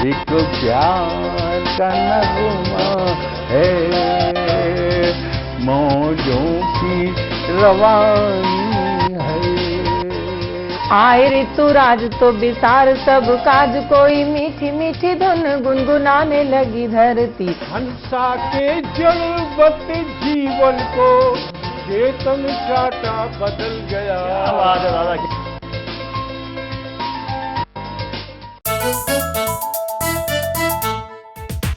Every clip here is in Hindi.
एक प्यार का नगमा है, मौजों की रवानी है। आए ऋतुराज तो बिसार सब काज, कोई मीठी मीठी धुन गुनगुनाने लगी धरती। हंसा के जलवत जीवन को चेतन चाटा बदल गया।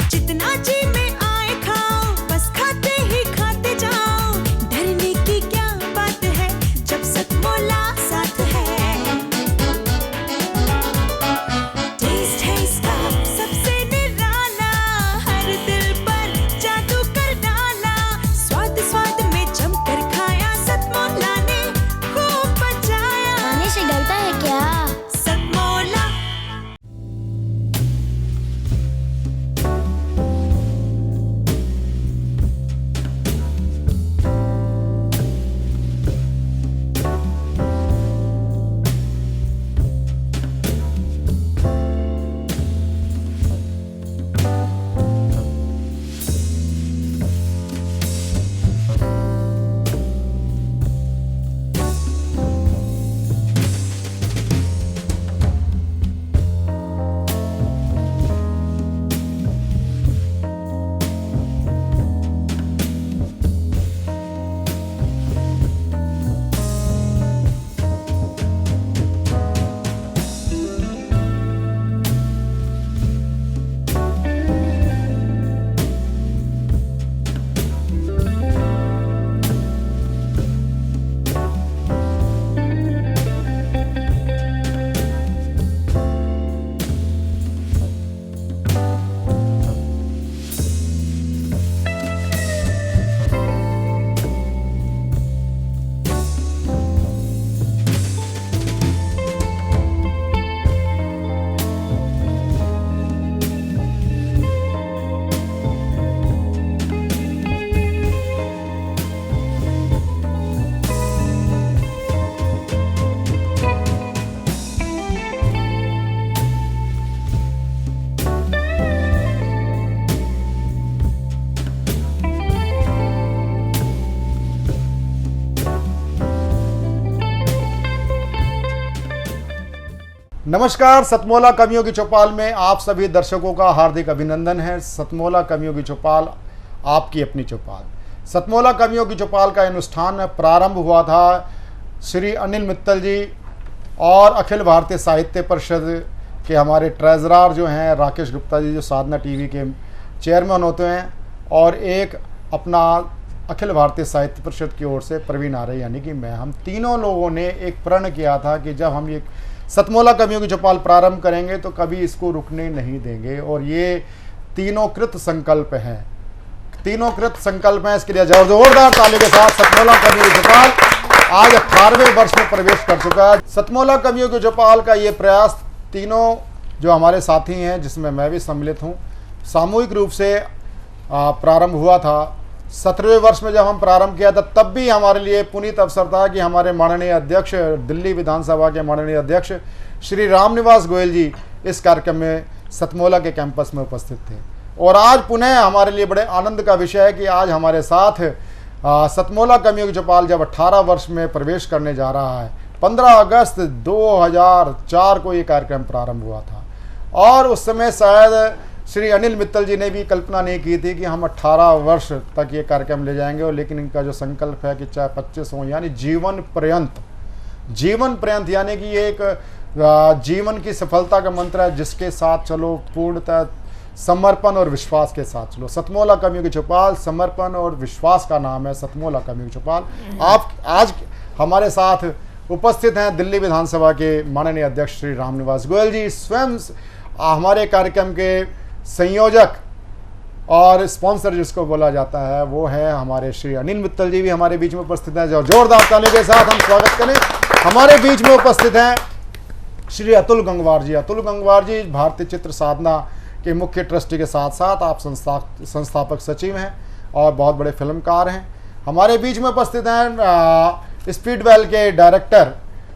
जितना जी में आए खाओ, बस खाते ही खाते जाओ। डरने की क्या बात है जब सतमोला साथ है। टेस्ट है इसका सबसे निराला, हर दिल पर जादू कर डाला। स्वाद स्वाद में जमकर खाया, सतमोला ने खूब बचाया। खाने से डरता है क्या? सतमोला। नमस्कार, सतमोला कवियों की चौपाल में आप सभी दर्शकों का हार्दिक अभिनंदन है। सतमोला कवियों की चौपाल आपकी अपनी चौपाल। सतमोला कवियों की चौपाल का अनुष्ठान प्रारंभ हुआ था श्री अनिल मित्तल जी और अखिल भारतीय साहित्य परिषद के हमारे ट्रेजरर जो हैं राकेश गुप्ता जी, जो साधना टीवी के चेयरमैन होते हैं, और एक अपना अखिल भारतीय साहित्य परिषद की ओर से प्रवीण आर्य यानी कि मैं, हम तीनों लोगों ने एक प्रण किया था कि जब हम ये सतमोला कवियों की चौपाल प्रारंभ करेंगे तो कभी इसको रुकने नहीं देंगे। और ये तीनों कृत संकल्प हैं, तीनों कृत संकल्प हैं। इसके लिए जोरदार ताली के साथ सतमोला कवियों की चौपाल आज 18वें वर्ष में प्रवेश कर चुका है। सतमोला कवियों की चौपाल का ये प्रयास तीनों जो हमारे साथी हैं, जिसमें मैं भी सम्मिलित हूँ, सामूहिक रूप से प्रारंभ हुआ था। 17वें वर्ष में जब हम प्रारंभ किया था तब भी हमारे लिए पुनीत अवसर था कि हमारे माननीय अध्यक्ष, दिल्ली विधानसभा के माननीय अध्यक्ष श्री रामनिवास गोयल जी इस कार्यक्रम में सतमोला के कैंपस में उपस्थित थे। और आज पुनः हमारे लिए बड़े आनंद का विषय है कि आज हमारे साथ सतमोला कवियों की चौपाल जब 18 वर्ष में प्रवेश करने जा रहा है। 15 अगस्त 2004 को ये कार्यक्रम प्रारंभ हुआ था और उस समय शायद श्री अनिल मित्तल जी ने भी कल्पना नहीं की थी कि हम 18 वर्ष तक ये कार्यक्रम ले जाएंगे। और लेकिन इनका जो संकल्प है कि चाहे 25 हो, यानी जीवन पर्यंत यानी कि ये एक जीवन की सफलता का मंत्र है, जिसके साथ चलो पूर्णतः समर्पण और विश्वास के साथ चलो। सतमोला कवियों की चौपाल समर्पण और विश्वास का नाम है, सतमोला कवियों की चौपाल। आप आज हमारे साथ उपस्थित हैं दिल्ली विधानसभा के माननीय अध्यक्ष श्री रामनिवास गोयल जी, स्वयं हमारे कार्यक्रम के संयोजक और स्पॉन्सर जिसको बोला जाता है वो है हमारे श्री अनिल मित्तल जी, भी हमारे बीच में उपस्थित हैं। जोरदार ताली के साथ हम स्वागत करें। हमारे बीच में उपस्थित हैं श्री अतुल गंगवार जी। अतुल गंगवार जी भारतीय चित्र साधना के मुख्य ट्रस्टी के साथ साथ आप संस्थापक सचिव हैं और बहुत बड़े फिल्मकार हैं। हमारे बीच में उपस्थित हैं स्पीडवेल के डायरेक्टर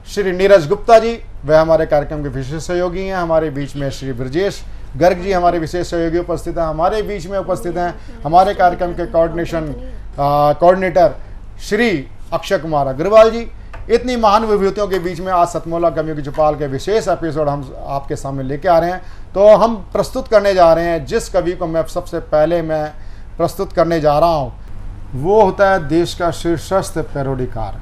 श्री नीरज गुप्ता जी, वह हमारे कार्यक्रम के विशेष सहयोगी हैं। हमारे बीच में श्री ब्रजेश गर्ग जी हमारे विशेष सहयोगी उपस्थित हैं, हमारे बीच में उपस्थित हैं हमारे कार्यक्रम के कोऑर्डिनेटर श्री अक्षय कुमार अग्रवाल जी। इतनी महान विभूतियों के बीच में आज सतमोला कवियों की चौपाल के विशेष एपिसोड हम आपके सामने लेके आ रहे हैं। तो हम प्रस्तुत करने जा रहे हैं जिस कवि को मैं सबसे पहले मैं प्रस्तुत करने जा रहा हूँ, वो होता है देश का शीर्षस्थ पैरोडीकार।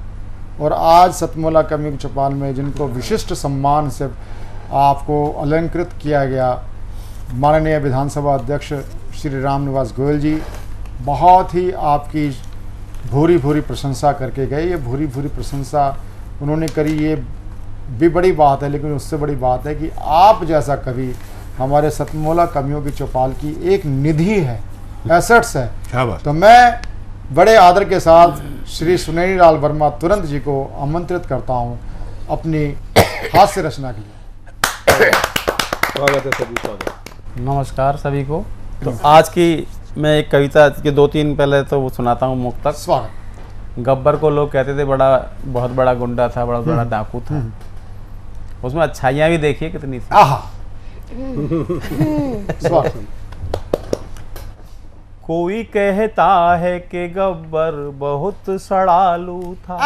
और आज सतमोला कवियों की चौपाल में जिनको विशिष्ट सम्मान से आपको अलंकृत किया गया, माननीय विधानसभा अध्यक्ष श्री राम निवास गोयल जी बहुत ही आपकी भूरी भूरी प्रशंसा करके गए। ये भूरी भूरी प्रशंसा उन्होंने करी, ये भी बड़ी बात है, लेकिन उससे बड़ी बात है कि आप जैसा कवि हमारे सतमोला कवियों की चौपाल की एक निधि है, एसेट्स है। तो मैं बड़े आदर के साथ श्री सुनहरी लाल वर्मा तुरंत जी को आमंत्रित करता हूँ अपनी हास्य रचना के लिए। स्वागत है सभी, स्वागत। नमस्कार सभी को। तो आज की मैं एक कविता के 2-3 पहले तो वो सुनाता हूँ मुक्तक। स्वागत। गब्बर को लोग कहते थे बहुत बड़ा गुंडा था, बड़ा बड़ा डाकू था। उसमें अच्छाइयाँ भी देखिए कितनी थी। आहा। स्वागत। कोई कहता है कि गब्बर बहुत सड़ालू था,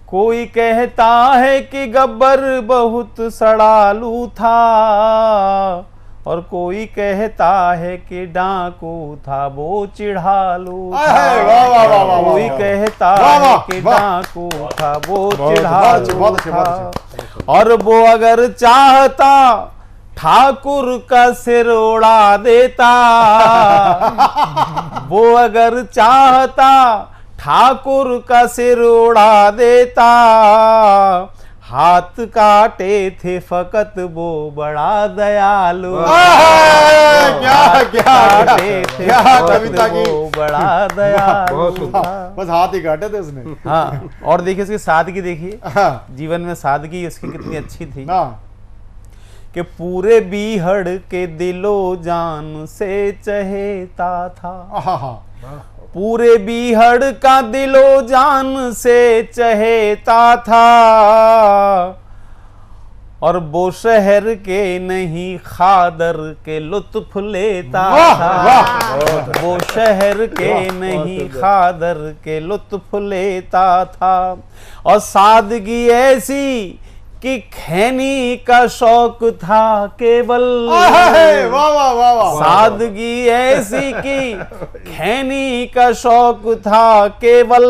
कोई कहता है कि गब्बर बहुत सड़ालू था, और कोई कहता है कि डाकू था वो चिढ़ालू था। कोई कहता है कि डाकू था वो चिढ़ालू था, और वो अगर चाहता ठाकुर का सिर उड़ा देता। वो अगर चाहता ठाकुर का सिर उड़ा देता। हाथ काटे थे फकत वो बड़ा दयालु। कविता की वो बड़ा दयालु था। बस हाथ ही काटे थे उसने। हाँ, और देखिए उसकी सादगी, देखिए हाँ। जीवन में सादगी उसकी कितनी अच्छी थी हाँ। कि पूरे बीहड़ के दिलो जान से चहेता था। पूरे बीहड़ का दिलो जान से चहेता था, और वो शहर के नहीं खादर के लुत्फ लेता था। वो शहर के नहीं खादर के लुत्फ लेता था, और सादगी ऐसी कि खैनी का शौक था केवल। सादगी ऐसी कि खैनी का शौक था केवल,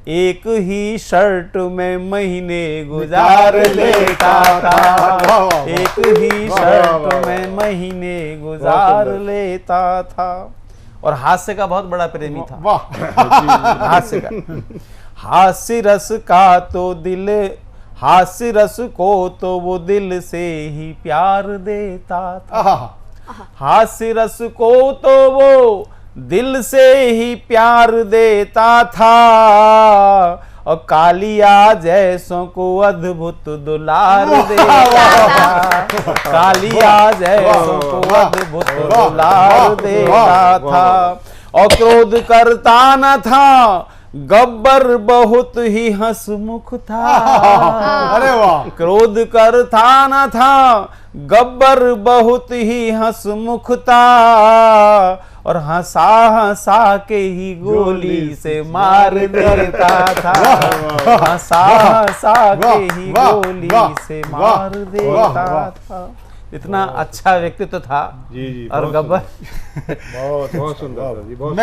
एक ही शर्ट में महीने गुजार लेता था। एक ही शर्ट में महीने गुजार लेता था। और हास्य का बहुत बड़ा प्रेमी था। हास्य का, हास्य रस का तो दिल, हास्य रस को तो वो दिल से ही प्यार देता था। हास्य रस को तो वो दिल से ही प्यार देता था, और कालिया जैसों को अद्भुत दुलार देता था। कालिया जैसों को अद्भुत दुलार देता था, और क्रोध करता न था गब्बर बहुत ही हंसमुख था। अरे वाह। क्रोध करता न था गब्बर बहुत ही हंसमुख था, और हंसा हंसा के ही गोली से मार देता था। हंसा हंसा के ही गोली से मार देता था। इतना अच्छा व्यक्तित्व था। जी, और गब्बर बहुत सुंदर जी, बहुत।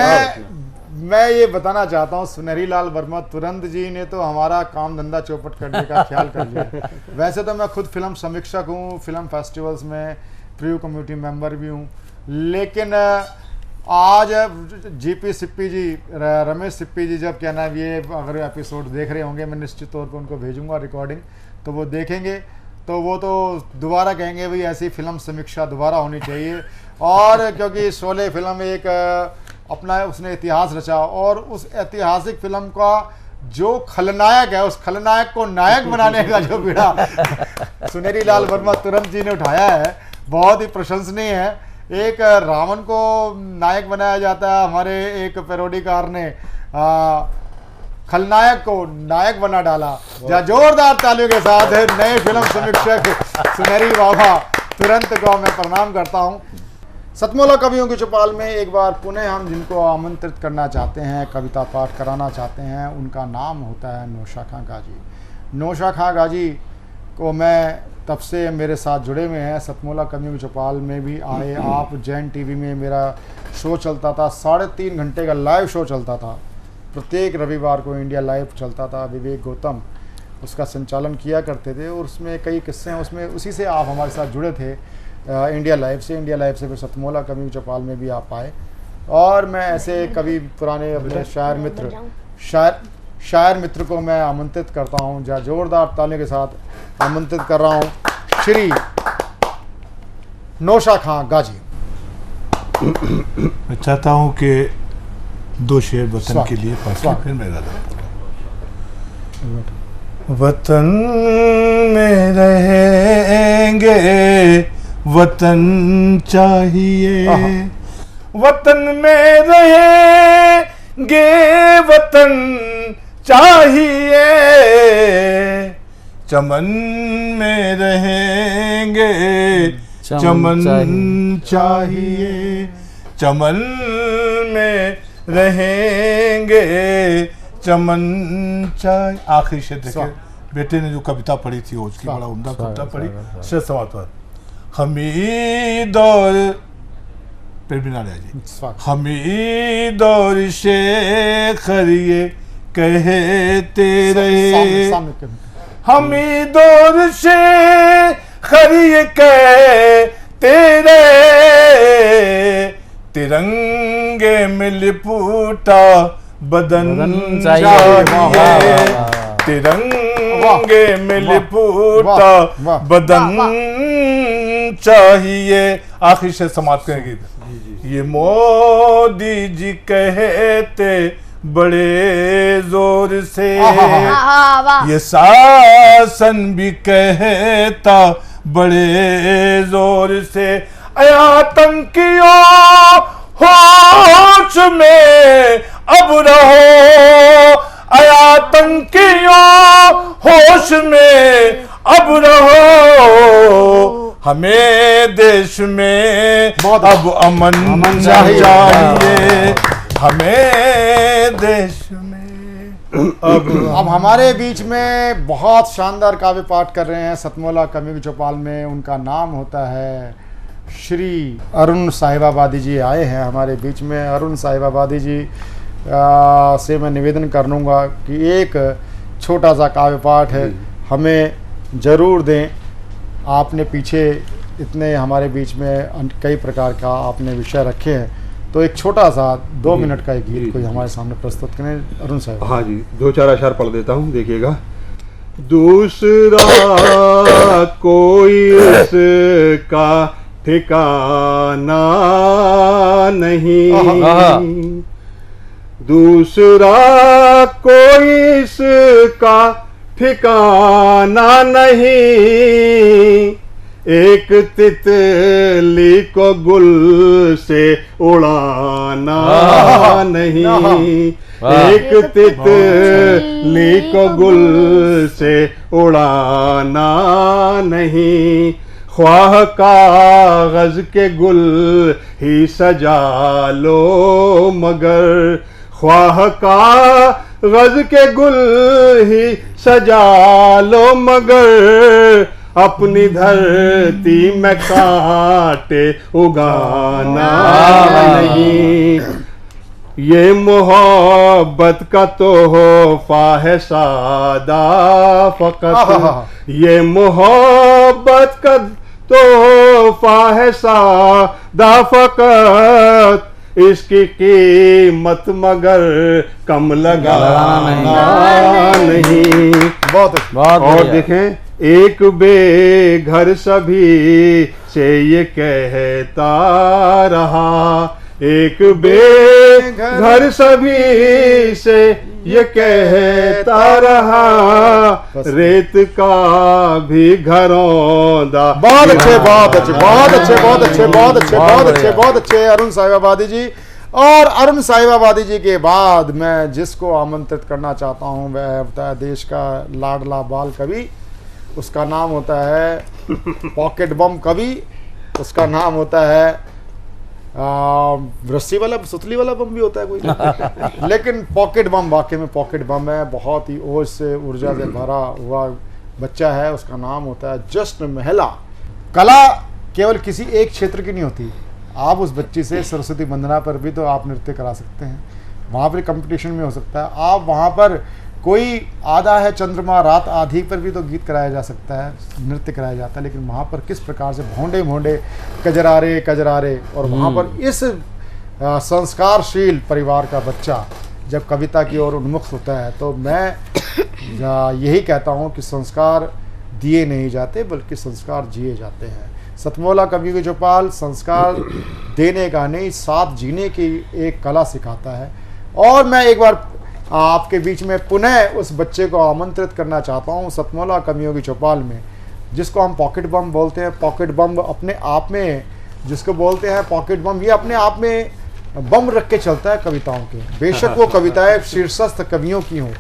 मैं ये बताना चाहता हूँ, सुनहरी लाल वर्मा तुरंत जी ने तो हमारा काम धंधा चौपट करने का ख्याल कर लिया। वैसे तो मैं खुद फिल्म समीक्षक हूँ, फिल्म फेस्टिवल्स में प्रिव्यू कमेटी मेंबर भी हूँ, लेकिन आज जीपी सिप्पी जी, रमेश सिप्पी जी, जब क्या नाम ये अगर एपिसोड देख रहे होंगे, मैं निश्चित तौर पर उनको भेजूंगा रिकॉर्डिंग, तो वो देखेंगे तो वो तो दोबारा कहेंगे भाई ऐसी फिल्म समीक्षा दोबारा होनी चाहिए। और क्योंकि शोले फिल्म एक अपना उसने इतिहास रचा, और उस ऐतिहासिक फिल्म का जो खलनायक है, उस खलनायक को नायक बनाने का जो बीड़ा सुनहरी लाल वर्मा तुरंत जी ने उठाया है, बहुत ही प्रशंसनीय है। एक रावण को नायक बनाया जाता है, हमारे एक पैरोडीकार ने खलनायक को नायक बना डाला। जोरदार तालियों के साथ नए फिल्म समीक्षक सुनहरी बाबा तुरंत को मैं प्रणाम करता हूँ। सतमोला कवियों की चौपाल में एक बार पुनः हम जिनको आमंत्रित करना चाहते हैं, कविता पाठ कराना चाहते हैं, उनका नाम होता है नौशाद खां गाजी। नौशाद खां गाजी को मैं तब से मेरे साथ जुड़े हुए हैं, सतमोला कवियों की चौपाल में भी आए आप। जैन टीवी में मेरा शो चलता था, 3.5 घंटे का लाइव शो चलता था, प्रत्येक रविवार को इंडिया लाइव चलता था। विवेक गौतम उसका संचालन किया करते थे और उसमें कई किस्से हैं, उसमें उसी से आप हमारे साथ जुड़े थे इंडिया लाइव से फिर सतमोला कवियों की चौपाल में भी आप आए। और मैं ऐसे कवि पुराने अपने शायर मित्र को मैं आमंत्रित करता हूँ, जहाँ जोरदार तालियों के साथ आमंत्रित कर रहा हूँ श्री नौशाद खां गाजी। मैं चाहता हूँ कि 2 शेर वतन के लिए फिर मेरा वतन में रहेंगे, वतन चाहिए, वतन में रहेंगे, वतन चाहिए, चमन में रहेंगे, चमन चाहिए, चमन में रहेंगे, चमन चाहिए। आखिरी शेर देखिए, बेटे ने जो कविता पढ़ी थी उसकी बड़ा उम्दा कविता पढ़ी, शेर समाप्त पर हमीद और फिर भी ना जी हमीद और शेखर ये कहते रहे, हमीद और शेखर ये कहते रहे, तिरंगे में लिपटा बदन चाहिए, तिरंगे में लिपटा बदन चाहिए। आखिर से समाप्त करेंगे। ये मोदी जी कहते बड़े जोर से, ये शासन भी कहता बड़े जोर से, आतंकियों होश में अब रहो, आतंकियों होश में अब रहो, हमें देश में अब अमन चाहिए, हमें देश में अब हमारे बीच में बहुत शानदार काव्य पाठ कर रहे हैं सतमोला कवियों की चौपाल में। उनका नाम होता है श्री अरुण साहिबाबादी जी आए हैं हमारे बीच में। अरुण साहिबाबादी जी से मैं निवेदन कर लूँगा कि एक छोटा सा काव्य पाठ है हमें ज़रूर दें। आपने पीछे इतने हमारे बीच में कई प्रकार का आपने विषय रखे हैं, तो एक छोटा सा 2 मिनट का एक गीत कोई हमारे सामने प्रस्तुत करें अरुण साहब। हाँ जी, 2-4 अशआर पढ़ देता हूँ, देखिएगा। दूसरा कोई इसका ठिकाना नहीं, दूसरा कोई इसका ठिकाना नहीं, एक तितली को गुल से उड़ाना नहीं, एक तितली को गुल से उड़ाना नहीं, ख्वाह कागज के गुल ही सजा लो मगर, ख्वाह कागज के गुल ही सजा लो मगर, अपनी धरती में कांटे उगाना नहीं। ये मोहब्बत का तोहफा है सादा फकत, ये मोहब्बत का तोहफा है सादा फकत, इसकी कीमत मगर कम लगाना नहीं। बहुत और देखें, एक बेघर सभी से ये कहता रहा, एक बेघर सभी से ये कहता रहा, रेत का भी घरौंदा। बहुत अच्छे, बहुत अच्छे, बहुत अच्छे, बहुत अच्छे, बहुत अच्छे, बहुत अच्छे, बहुत अच्छे अरुण साहिबाबादी जी। और अरुण साहिबाबादी जी के बाद मैं जिसको आमंत्रित करना चाहता हूं वह होता है देश का लाडला बाल कवि। उसका नाम होता है पॉकेट बम कवि। उसका नाम होता है रस्सी वाला सुतली वाला बम भी होता है कोई लेकिन पॉकेट बम वाकई में पॉकेट बम है। बहुत ही ओज से ऊर्जा से भरा हुआ बच्चा है। उसका नाम होता है जश्न महला। कला केवल किसी एक क्षेत्र की नहीं होती। आप उस बच्ची से सरस्वती वंदना पर भी तो आप नृत्य करा सकते हैं, वहाँ पर कंपटीशन में हो सकता है। आप वहाँ पर कोई आधा है चंद्रमा रात आधी पर भी तो गीत कराया जा सकता है, नृत्य कराया जाता है। लेकिन वहाँ पर किस प्रकार से भोंडे भोंडे कजरारे कजरारे, और वहाँ पर इस संस्कारशील परिवार का बच्चा जब कविता की ओर उन्मुख होता है तो मैं यही कहता हूँ कि संस्कार दिए नहीं जाते बल्कि संस्कार जिए जाते हैं। सतमोला कवियों की चौपाल संस्कार देने का नहीं, साथ जीने की एक कला सिखाता है। और मैं एक बार आपके बीच में पुनः उस बच्चे को आमंत्रित करना चाहता हूँ सतमोला कवियों की चौपाल में, जिसको हम पॉकेट बम बोलते हैं। पॉकेट बम अपने आप में जिसको बोलते हैं पॉकेट बम, ये अपने आप में बम रख के चलता है कविताओं के। बेशक वो कविताएं शीर्षस्थ कवियों की हों,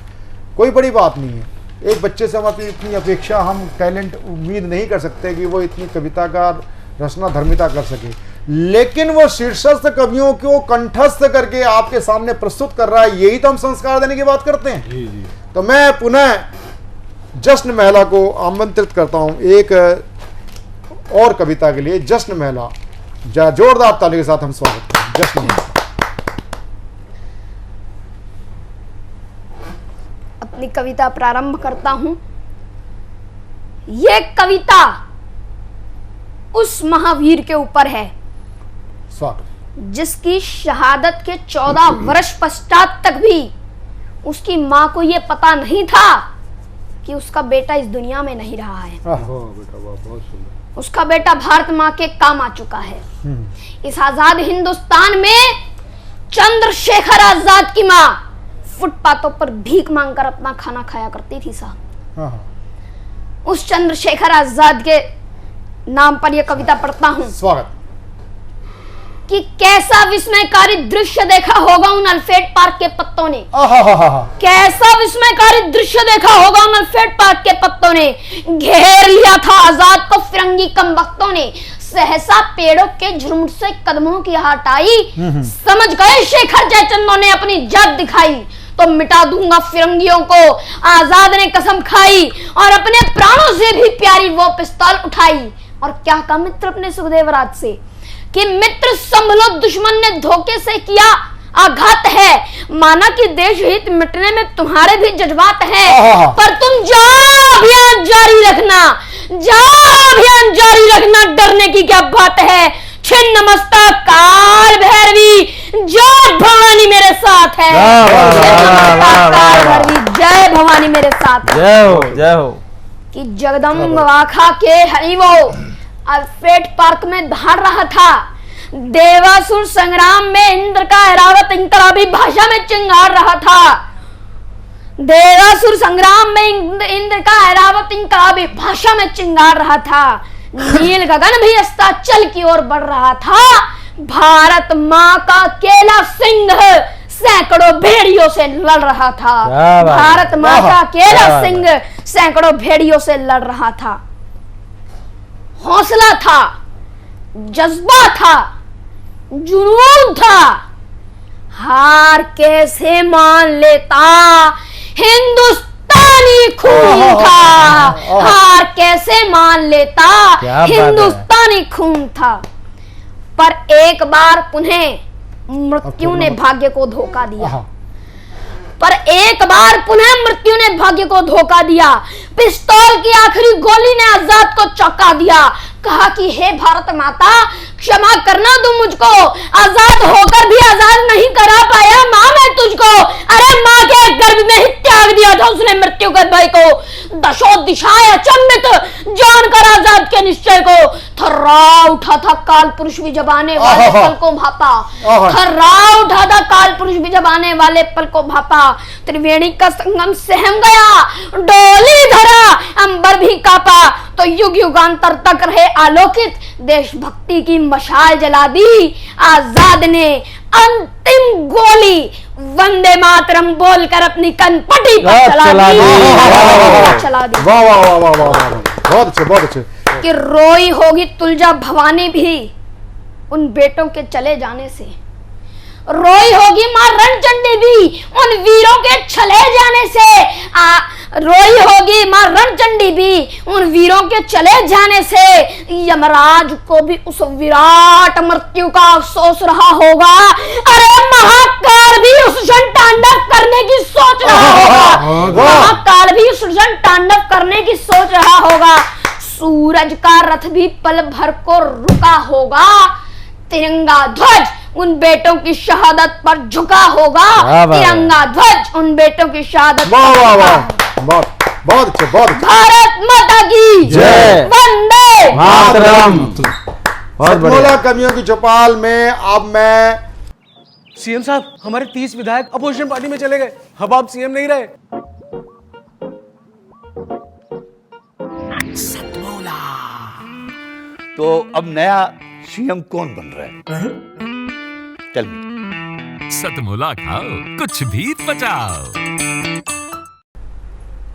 कोई बड़ी बात नहीं है। एक बच्चे से हम अपनी इतनी अपेक्षा, हम टैलेंट उम्मीद नहीं कर सकते कि वो इतनी कविता का रचना धर्मिता कर सके, लेकिन वो शीर्षस्थ कवियों को कंठस्थ करके आपके सामने प्रस्तुत कर रहा है। यही तो हम संस्कार देने की बात करते हैं। जी जी। तो मैं पुनः जश्न महला को आमंत्रित करता हूं एक और कविता के लिए। जश्न महला, जोरदार ताली के साथ हम स्वागत करें जश्न महला। अपनी कविता प्रारंभ करता हूं। यह कविता उस महावीर के ऊपर है स्वागत। जिसकी शहादत के 14 वर्ष पश्चात तक भी उसकी मां को यह पता नहीं था कि उसका बेटा इस दुनिया में नहीं रहा है। उसका बेटा भारत मां के काम आ चुका है। इस आजाद हिंदुस्तान में चंद्रशेखर आजाद की मां फुटपाथों पर भीख मांगकर अपना खाना खाया करती थी साहब। उस चंद्रशेखर आजाद के नाम पर यह कविता पढ़ता हूं। स्वागत। कि कैसा विस्मयकारी दृश्य देखा होगा उन अल्फ्रेड पार्क के पत्तों ने। कैसा विस्मयकारी दृश्य देखा होगा उन अल्फ्रेड पार्क के पत्तों ने। घेर लिया था आजाद को फिरंगी कमबख्तों ने। सहसा पेड़ों के झुरमुट से कदमों की हटाई। समझ गए शेखर जयचंदों ने अपनी जात दिखाई। तो मिटा दूंगा फिरंगियों को, आजाद ने कसम खाई। और अपने प्राणों से भी प्यारी वो पिस्तौल उठाई। और क्या कहा मित्र अपने सुखदेव राज से कि मित्र संभलो, दुश्मन ने धोखे से किया आघात है। माना कि देश हित मिटने में तुम्हारे भी जज्बात है, पर तुम जाओ अभियान जारी रखना, जाओ अभियान जारी रखना, डरने की क्या बात है। छिन्न मस्तक काल भैरवी, जय भवानी मेरे साथ है। काल भैरवी जय भवानी मेरे साथ है। जय हो जय हो। कि जगदम्ब वाखा के हरिवो अल्फ्रेड पार्क में धार रहा था। देवासुर संग्राम में इंद्र का ऐरावत इंकलाबी भाषा में चिंगार रहा था। देवासुर संग्राम में इंद्र का ऐरावत इंकलाबी भाषा में चिंगार रहा था। नील गगन भी अस्ताचल की ओर बढ़ रहा था। भारत माँ का केला सिंह सैकड़ों भेड़ियों से लड़ रहा था। भारत माँ का केला सिंह सैकड़ों भेड़ियों से लड़ रहा था। हौसला था, जज्बा था, जुनून था। हार कैसे मान लेता हिंदुस्तानी खून था। हार कैसे मान लेता हिंदुस्तानी खून था। पर एक बार पुनः मृत्यु ने भाग्य को धोखा दिया। पर एक बार पुनः मृत्यु ने भाग्य को धोखा दिया। पिस्तौल की आखिरी गोली ने आजाद को चौंका दिया। कहा कि हे भारत माता, क्षमा करना तुम मुझको, आजाद होकर भी आजाद नहीं करा पाया माँ मैं तुझको। अरे माँ के गर्भ में ही त्याग दिया था उसने मृत्यु के भय को। दशो दिशाएं अचंभित जानकर आजाद के निश्चय को। थर्रा उठा था काल पुरुष भी जब आने वाले पल को भापा। थर्रा उठा था काल पुरुष भी जब आने वाले पल को भापा। त्रिवेणी का संगम सहम गया, डोली धरा अंबर भी कापा। तो युग युगांतर तक रहे आलोकित। देशभक्ति की मशाल जला दी आजाद ने अंतिम गोली, वंदे मातरम बोलकर अपनी कनपटी पर चला दी। वाह वाह वाह वाह वाह, बहुत अच्छे, बहुत अच्छे। कि रोई होगी तुलजा भवानी भी उन बेटों के चले जाने से, रोई होगी मां रणचंडी भी उन वीरों के चले जाने से, रोई होगी मां रणचंडी भी उन वीरों के चले जाने से। यमराज को भी उस विराट मृत्यु का अफसोस रहा होगा। अरे महाकाल भी उस क्षण तांडव करने की सोच रहा होगा, महाकाल भी उस क्षण तांडव करने की सोच रहा होगा। सूरज का रथ भी पल भर को रुका होगा। तिरंगा ध्वज उन बेटों की शहादत पर झुका होगा। तिरंगा ध्वज उन बेटों की शहादत पर झुका होगा। बहुत अच्छे, बहुत अच्छे। भारत माता की जय। वंदे मातरम। सतमोला कवियों की चौपाल में अब मैं सीएम साहब, हमारे 30 विधायक अपोजिशन पार्टी में चले गए, अब आप सीएम नहीं रहे। तो अब नया सीएम कौन बन रहा है? चल सतमोला खाओ, कुछ भी पचाओ।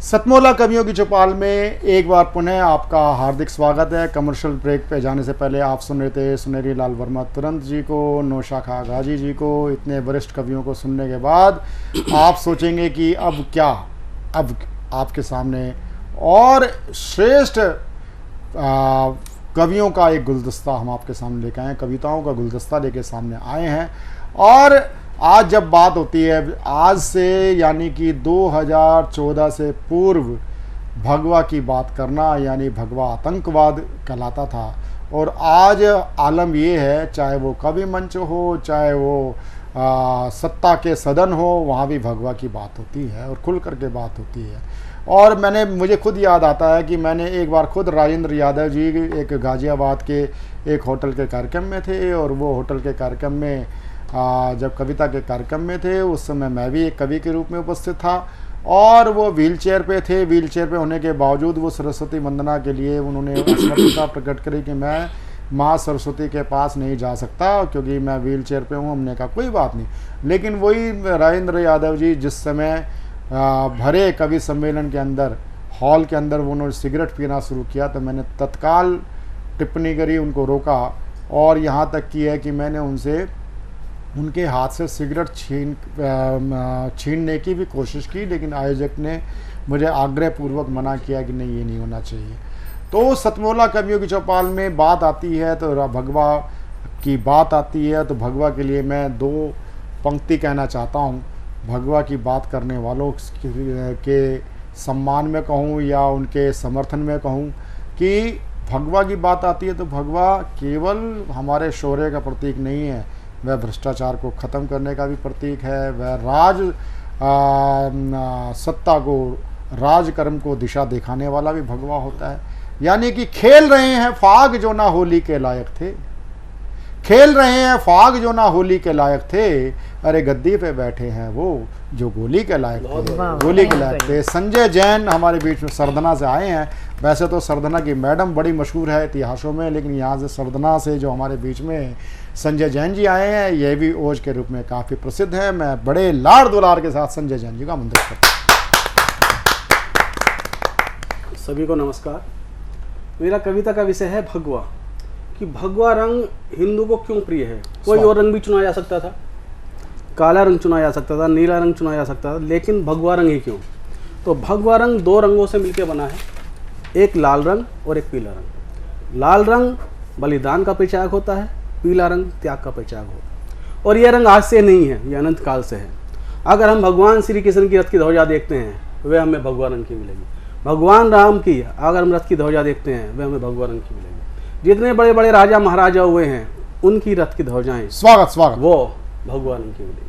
सतमोला कवियों की चौपाल में एक बार पुनः आपका हार्दिक स्वागत है। कमर्शियल ब्रेक पे जाने से पहले आप सुन रहे थे सुनेरी लाल वर्मा तुरंत जी को, नौशाखा गाजी जी को। इतने वरिष्ठ कवियों को सुनने के बाद आप सोचेंगे कि अब क्या, अब आपके सामने और श्रेष्ठ कवियों का एक गुलदस्ता हम आपके सामने लेके आए हैं, कविताओं का गुलदस्ता लेके सामने आए हैं। और आज जब बात होती है, आज से यानी कि 2014 से पूर्व भगवा की बात करना यानी भगवा आतंकवाद कहलाता था। और आज आलम ये है, चाहे वो कवि मंच हो, चाहे वो सत्ता के सदन हो, वहाँ भी भगवा की बात होती है और खुल कर के बात होती है। और मुझे खुद याद आता है कि मैंने एक बार खुद राजेंद्र यादव जी एक गाजियाबाद के एक होटल के कार्यक्रम में थे, और वो होटल के कार्यक्रम में जब कविता के कार्यक्रम में थे उस समय मैं भी एक कवि के रूप में उपस्थित था। और वो व्हील चेयर पे थे, व्हील चेयर पे होने के बावजूद वो सरस्वती वंदना के लिए उन्होंने असमर्थता प्रकट करी कि मैं माँ सरस्वती के पास नहीं जा सकता क्योंकि मैं व्हील चेयर पे हूँ। हमने कहा कोई बात नहीं, लेकिन वही राजेंद्र यादव जी जिस समय भरे कवि सम्मेलन के अंदर हॉल के अंदर उन्होंने सिगरेट पीना शुरू किया तो मैंने तत्काल टिप्पणी करी, उनको रोका, और यहाँ तक की है कि मैंने उनसे उनके हाथ से सिगरेट छीनने की भी कोशिश की, लेकिन आयोजक ने मुझे आग्रहपूर्वक मना किया कि नहीं, ये नहीं होना चाहिए। तो सतमोला कवियों की चौपाल में बात आती है तो भगवा की बात आती है, तो भगवा के लिए मैं दो पंक्ति कहना चाहता हूँ। भगवा की बात करने वालों के सम्मान में कहूँ या उनके समर्थन में कहूँ कि भगवा की बात आती है तो भगवा केवल हमारे शौर्य का प्रतीक नहीं है, वह भ्रष्टाचार को ख़त्म करने का भी प्रतीक है, वह सत्ता को, राजकर्म को दिशा दिखाने वाला भी भगवा होता है। यानी कि खेल रहे हैं फाग जो ना होली के लायक थे, खेल रहे हैं फाग जो ना होली के लायक थे, अरे गद्दी पे बैठे हैं वो जो गोली के लायक थे, गोली के लायक थे। संजय जैन हमारे बीच में सरदना से आए हैं। वैसे तो सरदना की मैडम बड़ी मशहूर है इतिहासों में, लेकिन यहाँ से सरदना से जो हमारे बीच में संजय जैन जी आए हैं, ये भी ओज के रूप में काफ़ी प्रसिद्ध है। मैं बड़े लाड़ दुलार के साथ संजय जैन जी का आमंत्रित करता हूँ। सभी को नमस्कार। मेरा कविता का विषय है भगवा, कि भगवा रंग हिंदू को क्यों प्रिय है। कोई और रंग भी चुना जा सकता था, काला रंग चुना जा सकता था, नीला रंग चुना जा सकता था, लेकिन भगवा रंग ही क्यों। तो भगवा रंग दो रंगों से मिलकर बना है, एक लाल रंग और एक पीला रंग। लाल रंग बलिदान का परिचायक होता है, पीला रंग त्याग का परिचायक होता है। और यह रंग आज से नहीं है, यह अनंत काल से है। अगर हम भगवान श्री कृष्ण की रथ की ध्वजा देखते हैं वह हमें भगवा रंग की मिलेगी। भगवान राम की अगर हम रथ की ध्वजा देखते हैं वह हमें भगवा रंग की मिलेगी। जितने बड़े बड़े राजा महाराजा हुए हैं उनकी रथ की ध्वजाएं, स्वागत वो भगवा रंग की मिलेगी।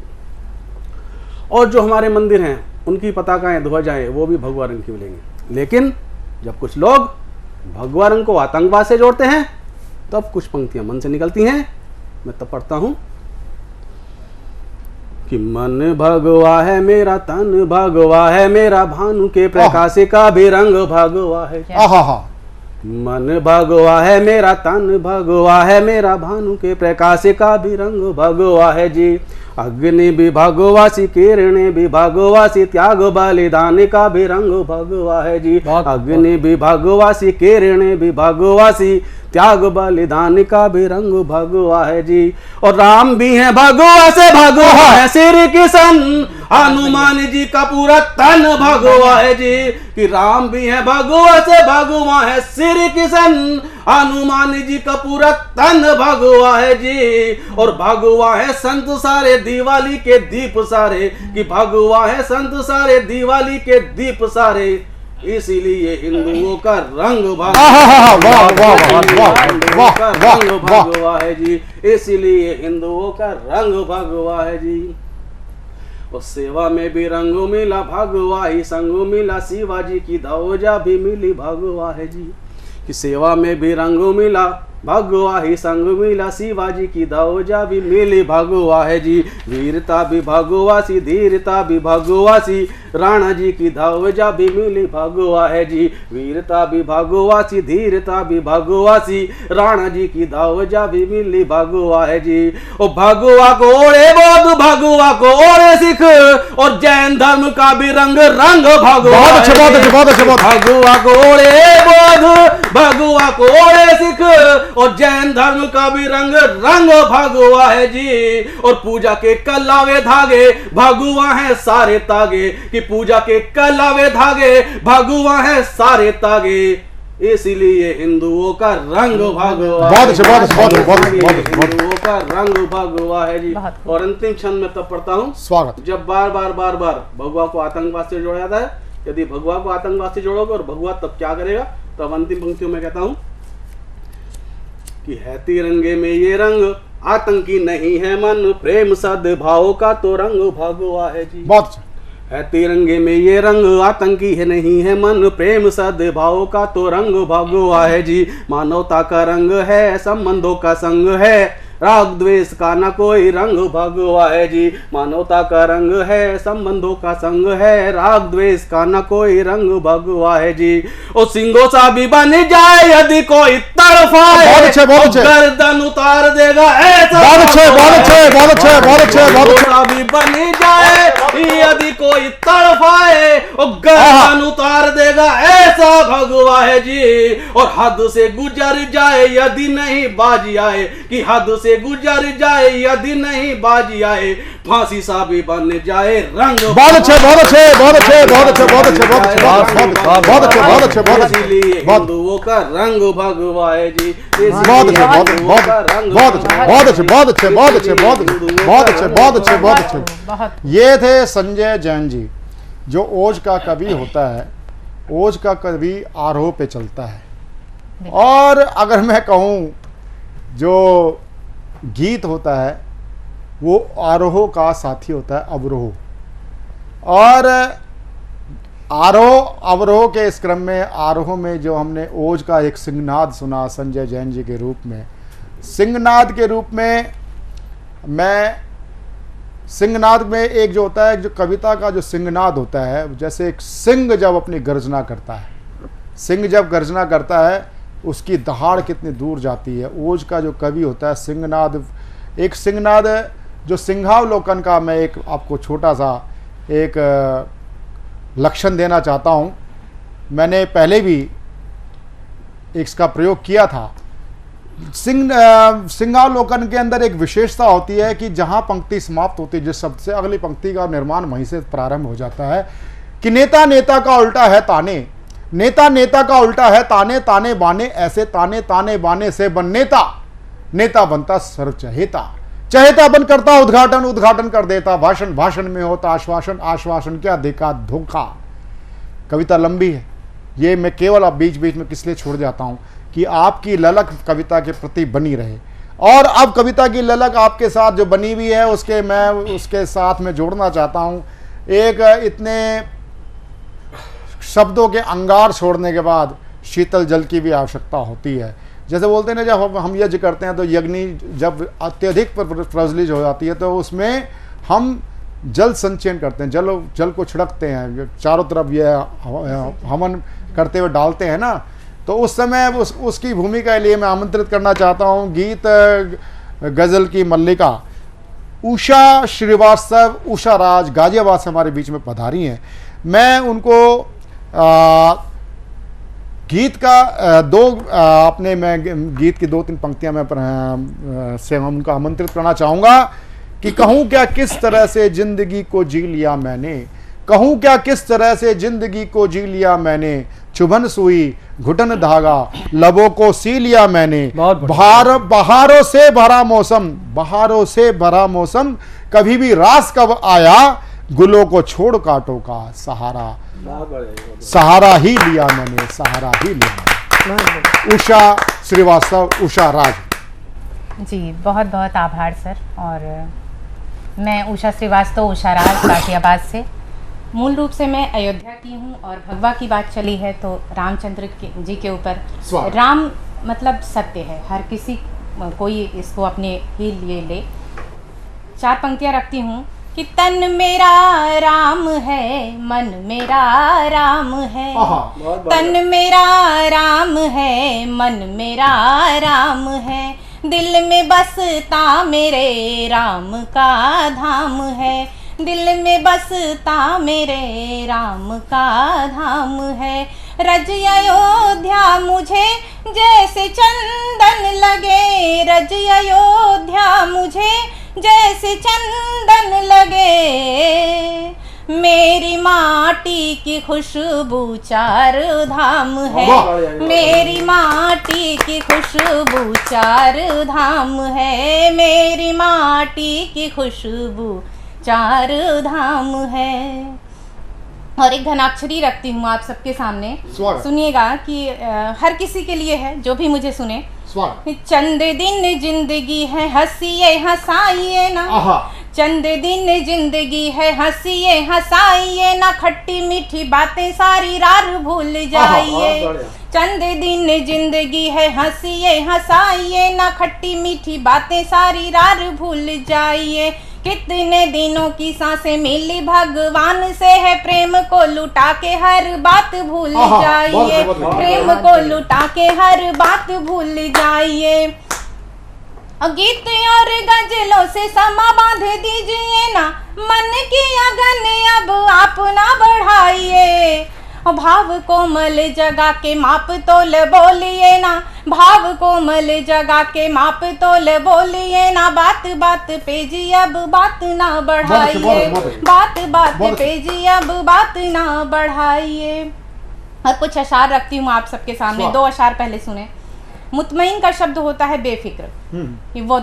और जो हमारे मंदिर हैं उनकी पताकाएं, ध्वजाएं वो भी भगवा रंग की मिलेंगी। लेकिन जब कुछ लोग भगवा रंग को आतंकवाद से जोड़ते हैं तब कुछ पंक्तियां मन से निकलती हैं। मैं तब पढ़ता हूं कि मन भगवा है मेरा, तन भगवा है मेरा, भानु के प्रकाश का भी रंग भगवा है। मन भगवा है मेरा, तन भगवा है मेरा, भानु के प्रकाश का भी रंग भगवा है जी। अग्नि भी भगवासी, किरणें भी भगवासी, त्याग बलिदान का भी रंग भगवा है जी। अग्नि भी भगवासी, किरणें भी भगवासी, त्याग बलिदान का भी रंग भगवा है जी। और राम भी है भगवा से भगवा है, श्री किशन हनुमान जी का पूरा तन भगवा है जी। कि राम भी है भगवा से भगवा है, श्री किशन हनुमान जी का पूरा तन भगवा है जी। और भगवा है संत सारे, दिवाली के दीप सारे, कि भगवा है संत सारे, दिवाली के दीप सारे, इसीलिए हिंदुओं का रंग भगवा है जी। इसीलिए हिंदुओं का रंग भगवा है जी। और सेवा में भी रंग मिला भगवा ही संग मिला, शिवाजी की ध्वजा भी मिली भगवा है जी। कि सेवा में भी रंग मिला भगवा ही संग मिला, शिवाजी की ध्वजा भी मिली भगवा है जी। वीरता भी भगवासी, धीरता भी भगवासी, राणा जी की ध्वजा भी मिली भगवा है जी। वीरता भी भगवासी, धीरता भी भगवासी, राणा जी की ध्वजा भी मिली भगवा है जी। और भगवा को ओढ़े बौद्ध, भगवा को ओढ़े सिख, और जैन धर्म का भी रंग रंग भगवा है जी। भगवा को ओढ़े बौद्ध, भगवा को ओढ़े सिख, और जैन धर्म का भी रंग रंग भगवा है जी। और पूजा के कलावे धागे भगवा है सारे तागे, कि पूजा के कलावे धागे भगवा है सारे तागे, इसीलिए हिंदुओं का रंग भगवा, हिंदुओं का रंग भगवा है जी। और अंतिम क्षण में तब पढ़ता हूँ स्वागत। जब बार बार भगवा को आतंकवाद से जोड़ा जाता है, यदि भगवा को आतंकवाद से जोड़ोगे और भगवा तब क्या करेगा, तब अंतिम पंक्तियों में कहता हूँ कि है तिरंगे में ये रंग, आतंकी नहीं है मन, प्रेम सद्भाव का तो रंग भगवा है जी। बहुत है तिरंगे में ये रंग, आतंकी है नहीं है मन, प्रेम सद्भाव का तो रंग भगवा है जी। मानवता का रंग है, संबंधों का संग है, राग द्वेष का न कोई रंग भगवा है जी। मानवता का रंग है, संबंधों का संग है, राग द्वेष का न कोई रंग भगवा है जी। और सिंगों सा भी बन जाए यदि कोई तड़फाए, गर्दन उतार देगा ऐसा भी बन जाए यदि कोई तड़फाए, और गर्दन उतार देगा ऐसा भगवा है जी। और हद से गुजर जाए यदि नहीं बाजी आए, कि हद से गुजर जाए यदि नहीं बाजी आए, फांसी सा भी बन जाए रंग। बहुत अच्छे हिंदुओं का रंग भगवा है जी। ये थे संजय जैन जी, जो ओज का कवि होता है, ओज का कवि आरोह पे चलता है। और अगर मैं कहूँ जो गीत होता है वो आरोह का साथी होता है अवरोह। और आरोह अवरोह के इस क्रम में आरोह में जो हमने ओज का एक सिंहनाद सुना संजय जैन जी के रूप में, सिंहनाद के रूप में मैं सिंहनाद में एक जो होता है, जो कविता का जो सिंहनाद होता है, जैसे एक सिंह जब अपनी गर्जना करता है, सिंह जब गर्जना करता है उसकी दहाड़ कितनी दूर जाती है। ओज का जो कवि होता है सिंहनाद, एक सिंहनाद जो सिंहावलोकन का मैं एक आपको छोटा सा एक लक्षण देना चाहता हूँ। मैंने पहले भी इसका प्रयोग किया था। सिंहावलोकन के अंदर एक विशेषता होती है कि जहाँ पंक्ति समाप्त होती है, जिस शब्द से अगली पंक्ति का निर्माण वहीं से प्रारंभ हो जाता है। कि नेता नेता का उल्टा है ताने, नेता नेता का उल्टा है ताने, ताने बाने ऐसे ताने, ताने बाने से बन नेता, नेता बनता सर्व चहेता, चहेता बन करता उद्घाटन, उद्घाटन कर देता भाषण, भाषण में होता आश्वासन, आश्वासन क्या देखा धोखा। कविता लंबी है, ये मैं केवल अब बीच बीच में किस लिए छोड़ जाता हूँ कि आपकी ललक कविता के प्रति बनी रहे। और अब कविता की ललक आपके साथ जो बनी हुई है उसके साथ में जोड़ना चाहता हूँ। एक इतने शब्दों के अंगार छोड़ने के बाद शीतल जल की भी आवश्यकता होती है। जैसे बोलते हैं ना, जब हम यज्ञ करते हैं तो यज्ञ जब अत्यधिक प्रज्वलित हो जाती है तो उसमें हम जल संचयन करते हैं, जल को छिड़कते हैं चारों तरफ, ये हवन करते हुए डालते हैं ना। तो उस समय उसकी भूमिका के लिए मैं आमंत्रित करना चाहता हूँ गीत गज़ल की मल्लिका उषा श्रीवास्तव, उषा राज गाजियाबाद से हमारे बीच में पधारी हैं। मैं उनको गीत का अपने मैं गीत की 2-3 पंक्तियां मैं से उनको आमंत्रित करना चाहूँगा कि कहूँ क्या किस तरह से ज़िंदगी को जी लिया मैंने, कहूँ क्या किस तरह से ज़िंदगी को जी लिया मैंने, चुभन सुई घुटन धागा लबों को सी लिया मैंने, बहारों से भरा मौसम, बहारों से भरा मौसम, कभी भी रास कब आया, गुलों को छोड़ कांटों का सहारा, सहारा ही लिया मैंने, सहारा ही लिया मैंने। उषा श्रीवास्तव, उषा राज जी, बहुत बहुत आभार सर। और मैं उषा श्रीवास्तव, उषा राज गाजियाबाद से। मूल रूप से मैं अयोध्या की हूँ और भगवा की बात चली है तो रामचंद्र जी के ऊपर, राम मतलब सत्य है, हर किसी कोई इसको अपने ही लिए ले। 4 पंक्तियाँ रखती हूँ कि तन मेरा राम है, मन मेरा राम है, तन मेरा राम है, मन मेरा राम है, दिल में बसता मेरे राम का धाम है, दिल में बसता मेरे राम का धाम है। रज अयोध्या मुझे जैसे चंदन लगे, रज अयोध्या मुझे जैसे चंदन लगे, मेरी माटी की खुशबू 4 धाम है, मेरी माटी की खुशबू 4 धाम है, मेरी माटी की खुशबू 4 धाम है। और एक धनाक्षरी रखती हूँ आप सबके सामने, सुनिएगा कि हर किसी के लिए है जो भी मुझे सुने। चंद दिन जिंदगी है हंसिए हंसाइए ना, चंद दिन जिंदगी है हंसिए हंसाइए ना, खट्टी मीठी बातें सारी रार भूल जाइए, चंद दिन जिंदगी है हंसिए हंसाइए ना, खट्टी मीठी बातें सारी रार भूल जाइए, कितने दिनों की सांसें मिली भगवान से है, प्रेम को लुटा के हर बात भूल जाइए, प्रेम को लुटा के हर बात भूल जाइए। गीत और गजलों से समा बांध दीजिए ना, मन की अगन अब आप ना बढ़ाइए, भाव कोमल जगा के माप तोल बोलिए ना, भाव कोमल जगा के माप तोल बोलिए ना, बात बात पे जी अब बात ना बढ़ाइए, बात बात पे जी अब बात ना बढ़ाइए। और कुछ अशार रखती हूँ आप सबके सामने, 2 अशार पहले सुने। मुतमईन का शब्द होता है बेफिक्र, कि वो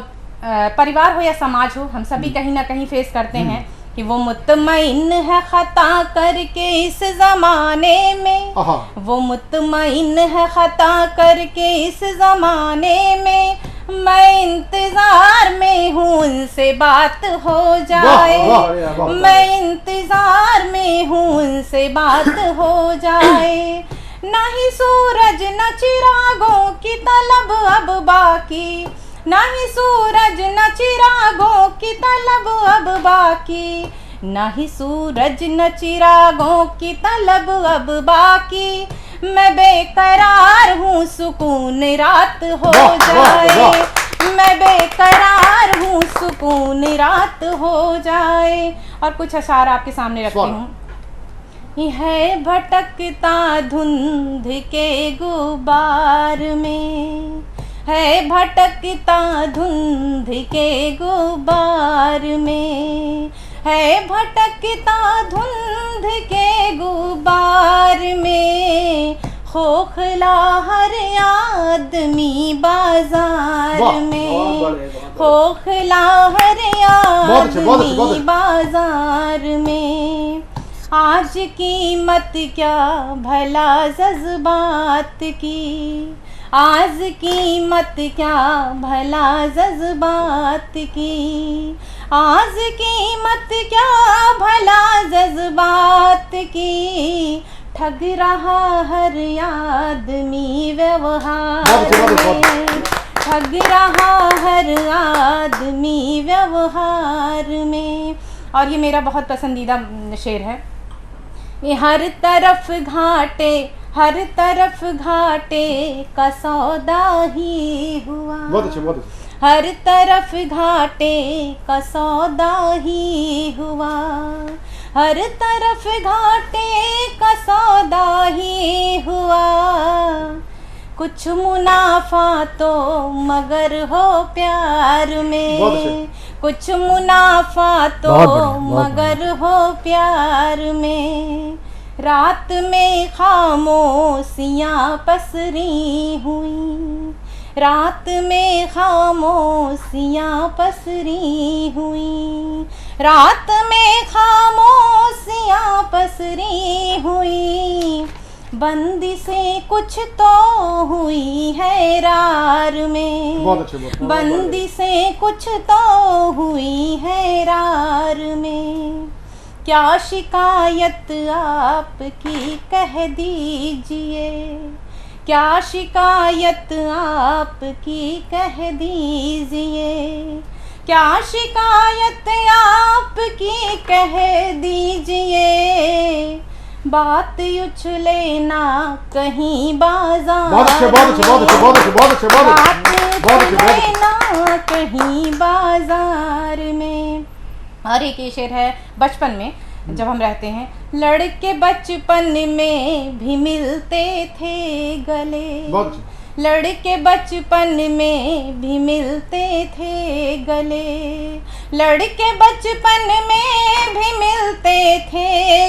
परिवार हो या समाज हो, हम सभी कहीं ना कहीं फेस करते हैं कि वो मुतमईन है खता करके इस जमाने में, वो मुतमईन है खता करके इस जमाने में, मैं इंतजार में हूँ उनसे बात हो जाए, मैं इंतजार में हूँ उनसे बात हो जाए, ना ही सूरज न चिरागों की तलब अब बाकी, ना ही सूरज न चिरागों की तलब अब बाकी, ना ही सूरज न चिरागों की तलब अब बाकी, मैं बेकरार हूँ सुकून रात हो जाए, मैं बेकरार हूँ सुकून रात हो जाए। और कुछ अशार आपके सामने रखती हूँ। है भटकता धुंध के गुबार में, है भटकता धुंध के गुबार में, है भटकता धुंध के गुबार में, खोखला हर आदमी बाजार में, खोखला हर आदमी बाजार में, आज कीमत क्या भला जज्बात की, आज कीमत क्या भला जज्बात की, आज कीमत क्या भला जज्बात की, ठग रहा हर आदमी व्यवहार में, ठग रहा हर आदमी व्यवहार में। और ये मेरा बहुत पसंदीदा शेर है। ये हर तरफ घाटे हर तरफ घाटे का सौदा ही हुआ। बहुत अच्छे, बहुत अच्छे। हर तरफ घाटे का सौदा ही हुआ, हर तरफ घाटे का सौदा ही हुआ। कुछ मुनाफा तो मगर हो प्यार में, कुछ मुनाफा तो मगर हो प्यार में। रात में खामोशियाँ पसरी हुई, रात में खामोशियाँ पसरी हुई, रात में खामोशियाँ पसरी हुई। बंदी से कुछ तो हुई है रार में, बंदी से कुछ तो हुई है रार में। क्या शिकायत आपकी कह दीजिए, क्या शिकायत आपकी कह दीजिए, क्या शिकायत आपकी कह दीजिए। बात उछले ना कहीं बाजार, बात उछले ना कहीं बाजार में। और एक ये शेर है बचपन में जब हम रहते हैं, लड़के बचपन में भी मिलते थे गले, लड़के बचपन में भी मिलते थे गले, लड़के बचपन में भी मिलते थे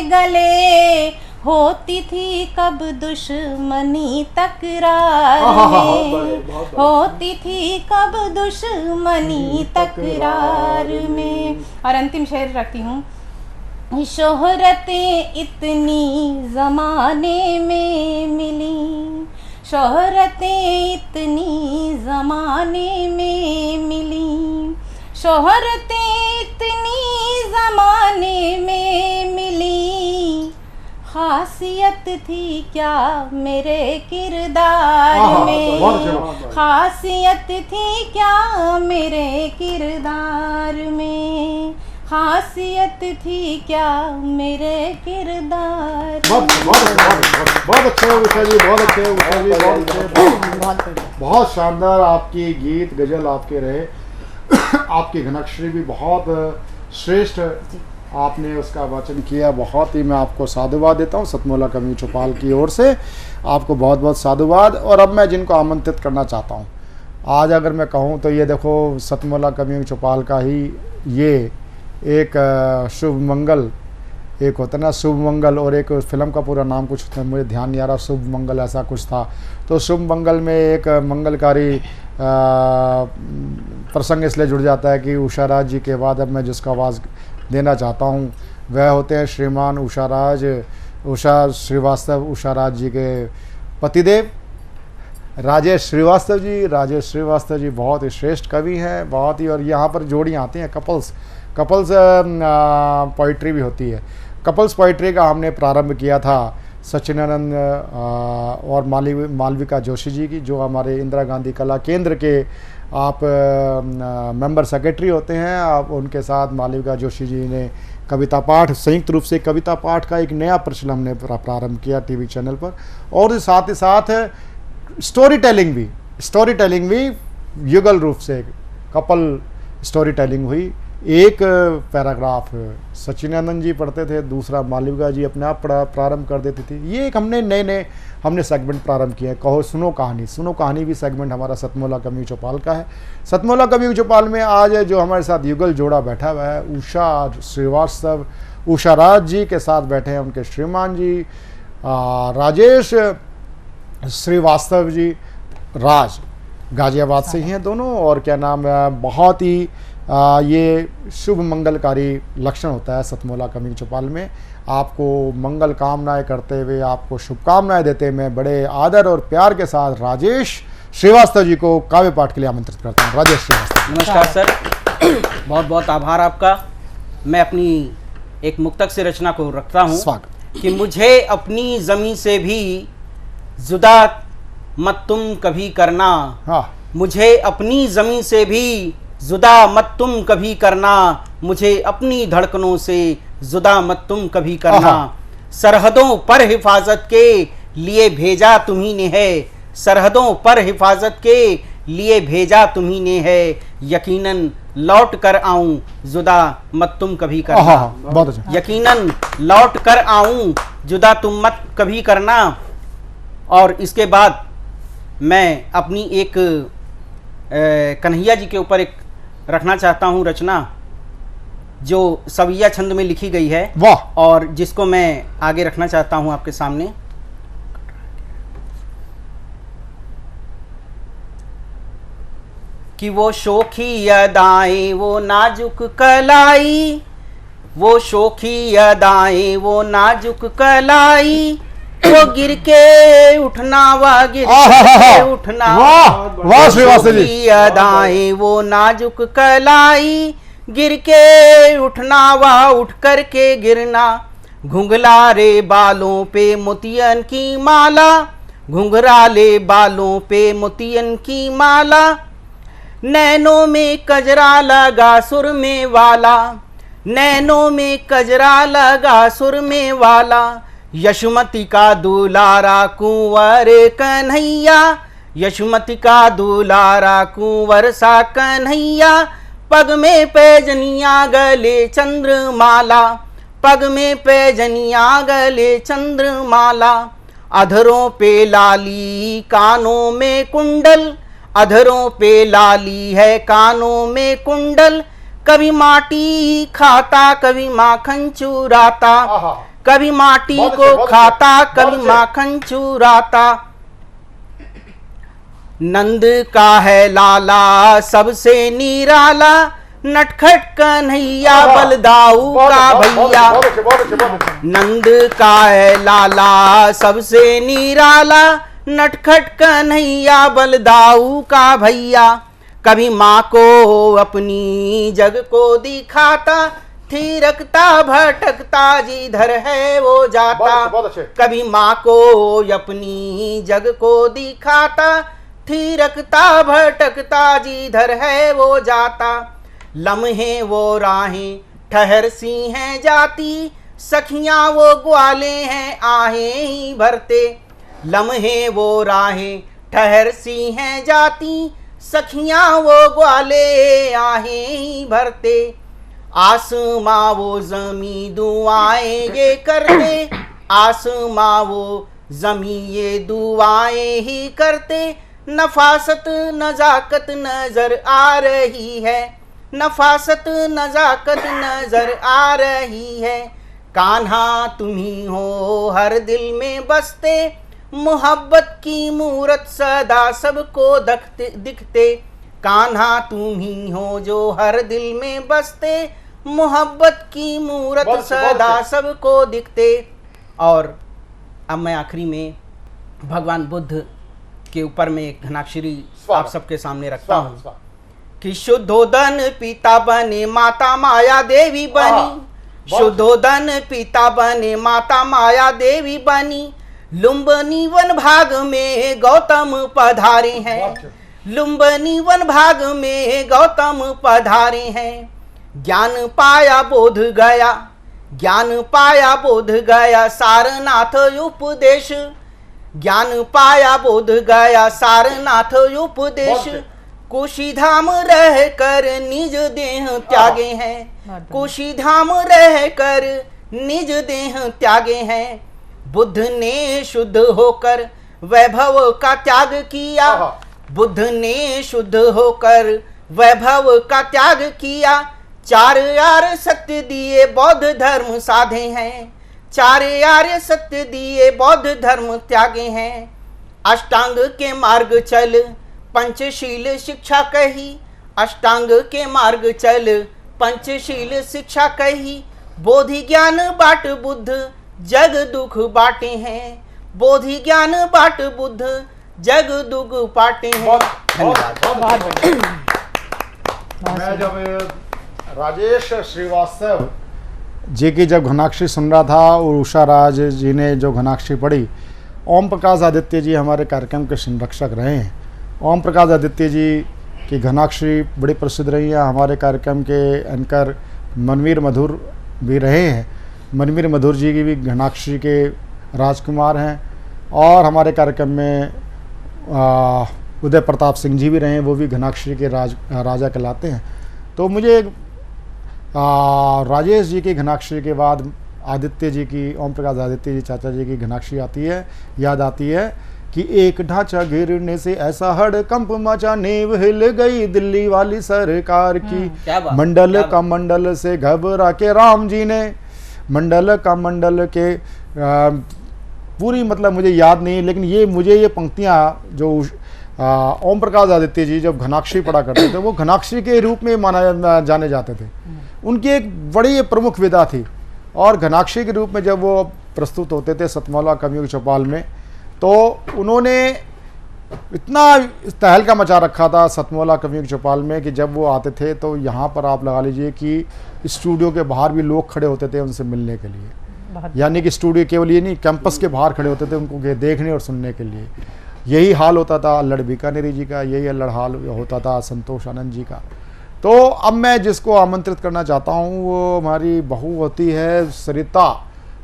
गले। होती थी कब दुश्मनी तकरार में, होती थी कब दुश्मनी तकरार में। और अंतिम शेर रखती हूँ, शोहरतें इतनी ज़माने में मिली, शोहरतें इतनी ज़माने में मिली, शोहरतें इतनी ज़माने में मिली। खासियत थी क्या मेरे किरदार में, खासियत थी क्या मेरे किरदार में, खासियत थी क्या मेरे किरदार। बहुत अच्छे उषा जी, बहुत अच्छे उषा जी, बहुत अच्छे, बहुत शानदार आपकी गीत गजल आपके रहे। आपकी घनाक्षरी भी बहुत श्रेष्ठ, आपने उसका वाचन किया। बहुत ही मैं आपको साधुवाद देता हूँ सतमोला कवि चौपाल की ओर से, आपको बहुत बहुत साधुवाद। और अब मैं जिनको आमंत्रित करना चाहता हूँ, आज अगर मैं कहूँ तो ये देखो सतमोला कवि चौपाल का ही ये एक शुभ मंगल, एक होता ना शुभ मंगल, और एक फिल्म का पूरा नाम कुछ था, मुझे ध्यान नहीं आ रहा, शुभ मंगल ऐसा कुछ था। तो शुभ मंगल में एक मंगलकारी प्रसंग इसलिए जुड़ जाता है कि उषा राज जी के बाद अब मैं जिसका आवाज़ देना चाहता हूँ वह होते हैं श्रीमान उषा श्रीवास्तव, उषा राज जी के पतिदेव राजेश श्रीवास्तव जी। राजेश श्रीवास्तव जी बहुत ही श्रेष्ठ कवि हैं, बहुत ही। और यहाँ पर जोड़ियाँ आती हैं, कपल्स पोइट्री भी होती है। कपल्स पोइट्री का हमने प्रारंभ किया था सच्चिदानंद और मालविका जोशी जी की, जो हमारे इंदिरा गांधी कला केंद्र के आप मेंबर सेक्रेटरी होते हैं। आप उनके साथ मालविका जोशी जी ने कविता पाठ, संयुक्त रूप से कविता पाठ का एक नया प्रचलन हमने प्रारंभ किया टीवी चैनल पर। और साथ ही साथ स्टोरी टेलिंग भी युगल रूप से कपल स्टोरी टेलिंग हुई। एक पैराग्राफ सच्चिदानंद जी पढ़ते थे, दूसरा मालविका जी अपने आप प्रारंभ कर देती थी। ये एक हमने नए हमने सेगमेंट प्रारंभ किए हैं। कहो सुनो कहानी भी सेगमेंट हमारा सतमोला कवि चौपाल का है। सतमोला कवि चौपाल में आज जो हमारे साथ युगल जोड़ा बैठा हुआ है, उषा श्रीवास्तव, उषा राज जी के साथ बैठे हैं उनके श्रीमान जी राजेश श्रीवास्तव जी, राज गाजियाबाद से ही हैं दोनों। और क्या नाम है, बहुत ही ये शुभ मंगलकारी लक्षण होता है सतमोला कवि चौपाल में। आपको मंगल कामनाएं करते हुए, आपको शुभकामनाएं देते हुए मैं बड़े आदर और प्यार के साथ राजेश श्रीवास्तव जी को काव्य पाठ के लिए आमंत्रित करता हूँ। राजेश श्रीवास्तव। नमस्कार सर, बहुत बहुत आभार आपका। मैं अपनी एक मुक्तक से रचना को रखता हूँ कि मुझे अपनी ज़मीं से भी जुदा मत तुम कभी करना। हाँ। मुझे अपनी ज़मीं से भी जुदा मत तुम कभी करना, मुझे अपनी धड़कनों से जुदा मत तुम कभी करना। सरहदों पर हिफाजत के लिए भेजा तुम्ही ने है, सरहदों पर हिफाजत के लिए भेजा तुम्ही ने है, यकीनन लौट कर आऊं जुदा मत तुम कभी करना। बहुत अच्छा। यकीनन लौट कर आऊं जुदा तुम मत कभी करना। और इसके बाद मैं अपनी एक कन्हैया जी के ऊपर एक रखना चाहता हूं रचना, जो सविया छंद में लिखी गई है। वाह। और जिसको मैं आगे रखना चाहता हूं आपके सामने। कि वो शोखी अदाएं वो नाजुक कलाई, वो शोखी अदाएं वो नाजुक कलाई, वो गिर के उठना वा गिर के उठना। वाह श्रीवास्तव जी। शोखी अदाएं वो नाजुक कलाई, गिर के उठना वा उठ कर के गिरना। घुंघलारे बालों पे मोतियन की माला, घुंघराले बालों पे मोतियन की माला, नैनों में कजरा लगा सुर में वाला, नैनों में कजरा लगा सुर में वाला। यशुमती का दुलारा कुंवर कन्हैया, यशुमती का दुलारा कुंवर सा कन्हैया, पग में पैजनिया गले चंद्रमाला, पग में पैजनिया गले चंद्रमाला। अधरों पे लाली कानों में कुंडल, अधरों पे लाली है कानों में कुंडल, कभी माटी खाता कभी माखन चुराता, कभी माटी को खाता कभी माखन चुराता। नंद का है लाला सबसे निराला, नटखट कन्हैया बलदाऊ का भैया। नंद का है लाला सबसे निराला, नटखट कन्हैया बलदाऊ का भैया। कभी माँ को अपनी जग को दिखाता, थिरकता भटकता जिधर है वो जाता। कभी माँ को अपनी जग को दिखाता, थिरकता भटकता जिधर है वो जाता। लम्हे वो राहें ठहर सी हैं जाती, सखियां वो ग्वाले हैं आहें ही भरते। लम्हे वो राहें ठहर सी हैं जाती, सखियां वो ग्वाले आहें ही भरते। आसमां वो जमी दुआएं ये करते, आसमां वो जमी ये दुआएं ही करते। नफासत नजाकत नजर आ रही है, नफासत नजाकत नजर आ रही है। कान्हा तुम्ही हो हर दिल में बसते, मोहब्बत की मूरत सदा सबको दिखते। कान्हा तुम्ही हो जो हर दिल में बसते, मोहब्बत की मूरत सदा सबको दिखते। और अब मैं आखिरी में भगवान बुद्ध के ऊपर में एक घनाक्षरी आप सबके सामने रखता हूँ कि शुद्धोदन पिता बने माता माया देवी बनी, शुद्धोदन पिता बने माता माया देवी बनी। लुम्बनी वन भाग में गौतम पधारे हैं, लुम्बनी वन भाग में गौतम पधारे हैं। ज्ञान पाया बोध गया, ज्ञान पाया बोध गया सारनाथ उपदेश, ज्ञान पाया बोध गया सारनाथ उपदेश। कुशीधाम रह कर निज देह त्यागे हैं, कुशीधाम रह कर निज देह त्यागे हैं। बुद्ध ने शुद्ध होकर वैभव का त्याग किया, बुद्ध ने शुद्ध होकर वैभव का त्याग किया। चार आर्य सत्य दिए बौद्ध धर्म साधे हैं, चार आर्य सत्य दिए बौद्ध धर्म त्यागे हैं। अष्टांग के मार्ग चल पंचशील शिक्षा कही, अष्टांग के मार्ग चल पंचशील शिक्षा कही। बोधि ज्ञान बाट बुद्ध जग दुख बाटे हैं, बोधि ज्ञान बाट बुद्ध जग दुख बाटे हैं। मैं जब राजेश श्रीवास्तव जी की जब घनाक्षरी सुन रहा था और उषा राज जी ने जो घनाक्षरी पढ़ी, ओम प्रकाश आदित्य जी हमारे कार्यक्रम के संरक्षक रहे हैं। ओम प्रकाश आदित्य जी की घनाक्षरी बड़ी प्रसिद्ध रही है। हमारे कार्यक्रम के एंकर मनवीर मधुर भी रहे हैं। मनवीर मधुर जी की भी घनाक्षरी के राजकुमार हैं। और हमारे कार्यक्रम में उदय प्रताप सिंह जी भी रहे, वो भी घनाक्षरी के राजा कहलाते हैं। तो मुझे राजेश जी की घनाक्षरी के बाद आदित्य जी की, ओम प्रकाश आदित्य जी चाचा जी की घनाक्षरी आती है, याद आती है कि एक ढांचा गिरने से ऐसा हड़कंप मचा, नींव हिल गई दिल्ली वाली सरकार की, मंडल का मंडल से घबरा के राम जी ने, मंडल का मंडल के पूरी मतलब मुझे याद नहीं, लेकिन ये पंक्तियाँ जो ओम प्रकाश आदित्य जी जब घनाक्षरी पढ़ा करते थे, वो घनाक्षरी के रूप में जाने जाते थे। उनकी एक बड़ी प्रमुख विधा थी, और घनाक्षरी के रूप में जब वो प्रस्तुत होते थे सतमौला कवियों की चौपाल में, तो उन्होंने इतना तहलका मचा रखा था सतमौला कवियों की चौपाल में कि जब वो आते थे तो यहाँ पर आप लगा लीजिए कि स्टूडियो के बाहर भी लोग खड़े होते थे उनसे मिलने के लिए। यानी कि स्टूडियो केवल ये नहीं, कैंपस के बाहर खड़े होते थे उनको देखने और सुनने के लिए। यही हाल होता था अल्लड़ बीकानेरी जी का, यही अल्लड़ हाल होता था संतोष आनंद जी का। तो अब मैं जिसको आमंत्रित करना चाहता हूँ वो हमारी बहू होती है सरिता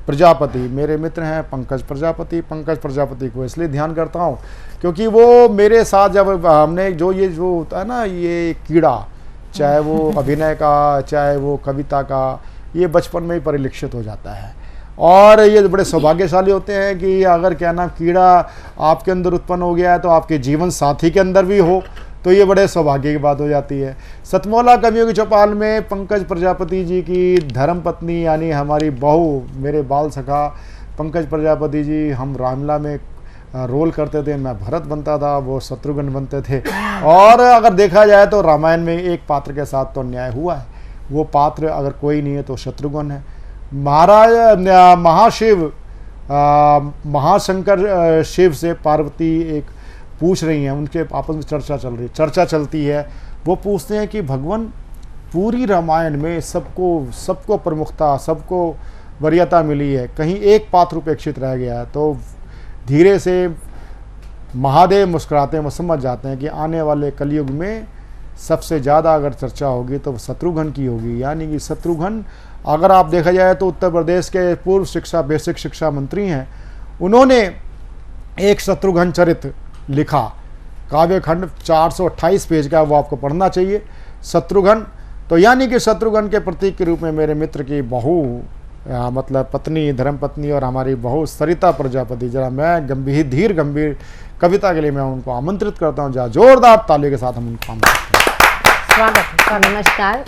प्रजापति। मेरे मित्र हैं पंकज प्रजापति। पंकज प्रजापति को इसलिए ध्यान करता हूँ क्योंकि वो मेरे साथ जब हमने जो होता है ना, ये कीड़ा, चाहे वो अभिनय का चाहे वो कविता का, ये बचपन में ही परिलक्षित हो जाता है। और ये बड़े सौभाग्यशाली होते हैं कि अगर क्या नाम कीड़ा आपके अंदर उत्पन्न हो गया है तो आपके जीवन साथी के अंदर भी हो, तो ये बड़े सौभाग्य की बात हो जाती है। सतमौला कवियों की चौपाल में पंकज प्रजापति जी की धर्मपत्नी यानी हमारी बहू, मेरे बाल सखा पंकज प्रजापति जी, हम रामला में रोल करते थे। मैं भरत बनता था, वो शत्रुघ्न बनते थे। और अगर देखा जाए तो रामायण में एक पात्र के साथ तो अन्याय हुआ है, वो पात्र अगर कोई नहीं है तो शत्रुघ्न है। महाराज महाशिव महाशंकर शिव से पार्वती एक पूछ रही हैं, उनके आपस में चर्चा चलती है। वो पूछते हैं कि भगवान पूरी रामायण में सबको प्रमुखता, सबको वरीयता मिली है, कहीं एक पात्र उपेक्षित रह गया है। तो धीरे से महादेव मुस्कुराते हैं, वो समझ जाते हैं कि आने वाले कलयुग में सबसे ज़्यादा अगर चर्चा होगी तो शत्रुघ्न की होगी। यानी कि शत्रुघ्न, अगर आप देखा जाए तो उत्तर प्रदेश के पूर्व शिक्षा बेसिक शिक्षा मंत्री हैं, उन्होंने एक शत्रुघ्न चरित्र लिखा, काव्य खंड 428 पेज का, वो आपको पढ़ना चाहिए। शत्रुघ्न, तो यानी कि शत्रुघ्न के प्रतीक के रूप में मेरे मित्र की बहू मतलब पत्नी, धर्मपत्नी और हमारी बहू सरिता प्रजापति, जरा मैं गंभीर कविता के लिए मैं उनको आमंत्रित करता हूँ। जरा जोरदार ताली के साथ हम उनको आमंत्रित करते हैं। नमस्कार,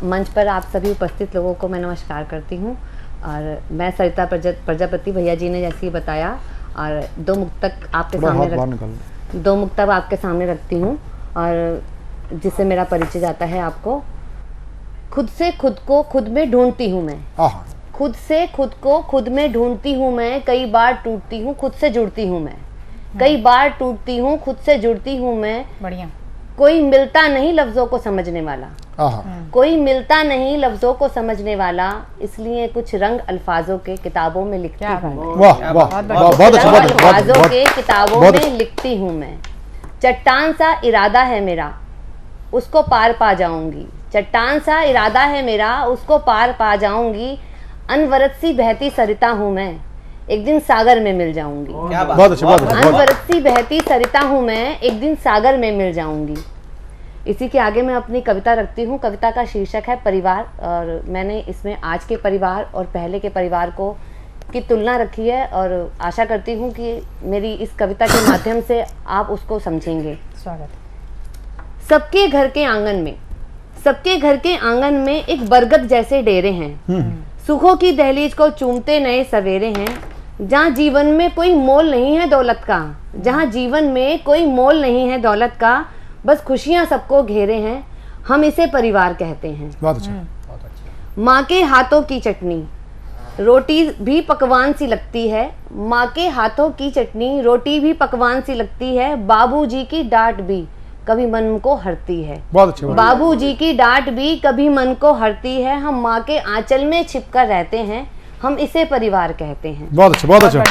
मंच पर आप सभी उपस्थित लोगों को मैं नमस्कार करती हूँ। और मैं सरिता प्रजापति, भैया जी ने जैसे ही बताया, और दो मुक्तक आपके सामने रखती हूँ, और जिससे मेरा परिचय जाता है आपको। खुद से खुद को खुद में ढूंढती हूँ मैं, खुद से खुद को खुद में ढूंढती हूँ मैं, कई बार टूटती हूँ खुद से जुड़ती हूँ मैं, कई बार टूटती हूँ खुद से जुड़ती हूँ मैं। बढ़िया। कोई मिलता नहीं लफ्जों को समझने वाला, कोई मिलता नहीं लफ्जों को समझने वाला, इसलिए कुछ रंग अल्फाजों के किताबों में लिखती हूँ। अल्फाजों के किताबों में लिखती हूँ मैं। चट्टान सा इरादा है मेरा, उसको पार पा जाऊंगी। चट्टान सा इरादा है मेरा, उसको पार पा जाऊंगी। अनवरत सी बहती सरिता हूँ मैं, एक दिन सागर में मिल जाऊंगी। अनवरत सी बहती सरिता हूँ मैं, एक दिन सागर में मिल जाऊंगी। इसी के आगे मैं अपनी कविता रखती हूँ। कविता का शीर्षक है परिवार, और मैंने इसमें आज के परिवार और पहले के परिवार को की तुलना रखी है, और आशा करती हूँ कि मेरी इस कविता के माध्यम से आप उसको समझेंगे। स्वागत। सबके घर के आंगन में, सबके घर के आंगन में एक बरगद जैसे डेरे हैं, सुखों की दहलीज को चूमते नए सवेरे हैं। जहाँ जीवन में कोई मोल नहीं है दौलत का, जहाँ जीवन में कोई मोल नहीं है दौलत का, बस खुशियाँ सबको घेरे हैं, हम इसे परिवार कहते हैं। बहुत अच्छा। माँ के हाथों की चटनी रोटी भी पकवान सी लगती है, माँ के हाथों की चटनी रोटी भी पकवान सी लगती है। बाबूजी की डांट भी कभी मन को हरती है, बाबूजी की डांट भी कभी मन को हरती है। हम माँ के आंचल में छिपकर रहते हैं, हम इसे परिवार कहते हैं। बहुत अच्छा, बहुत अच्छा।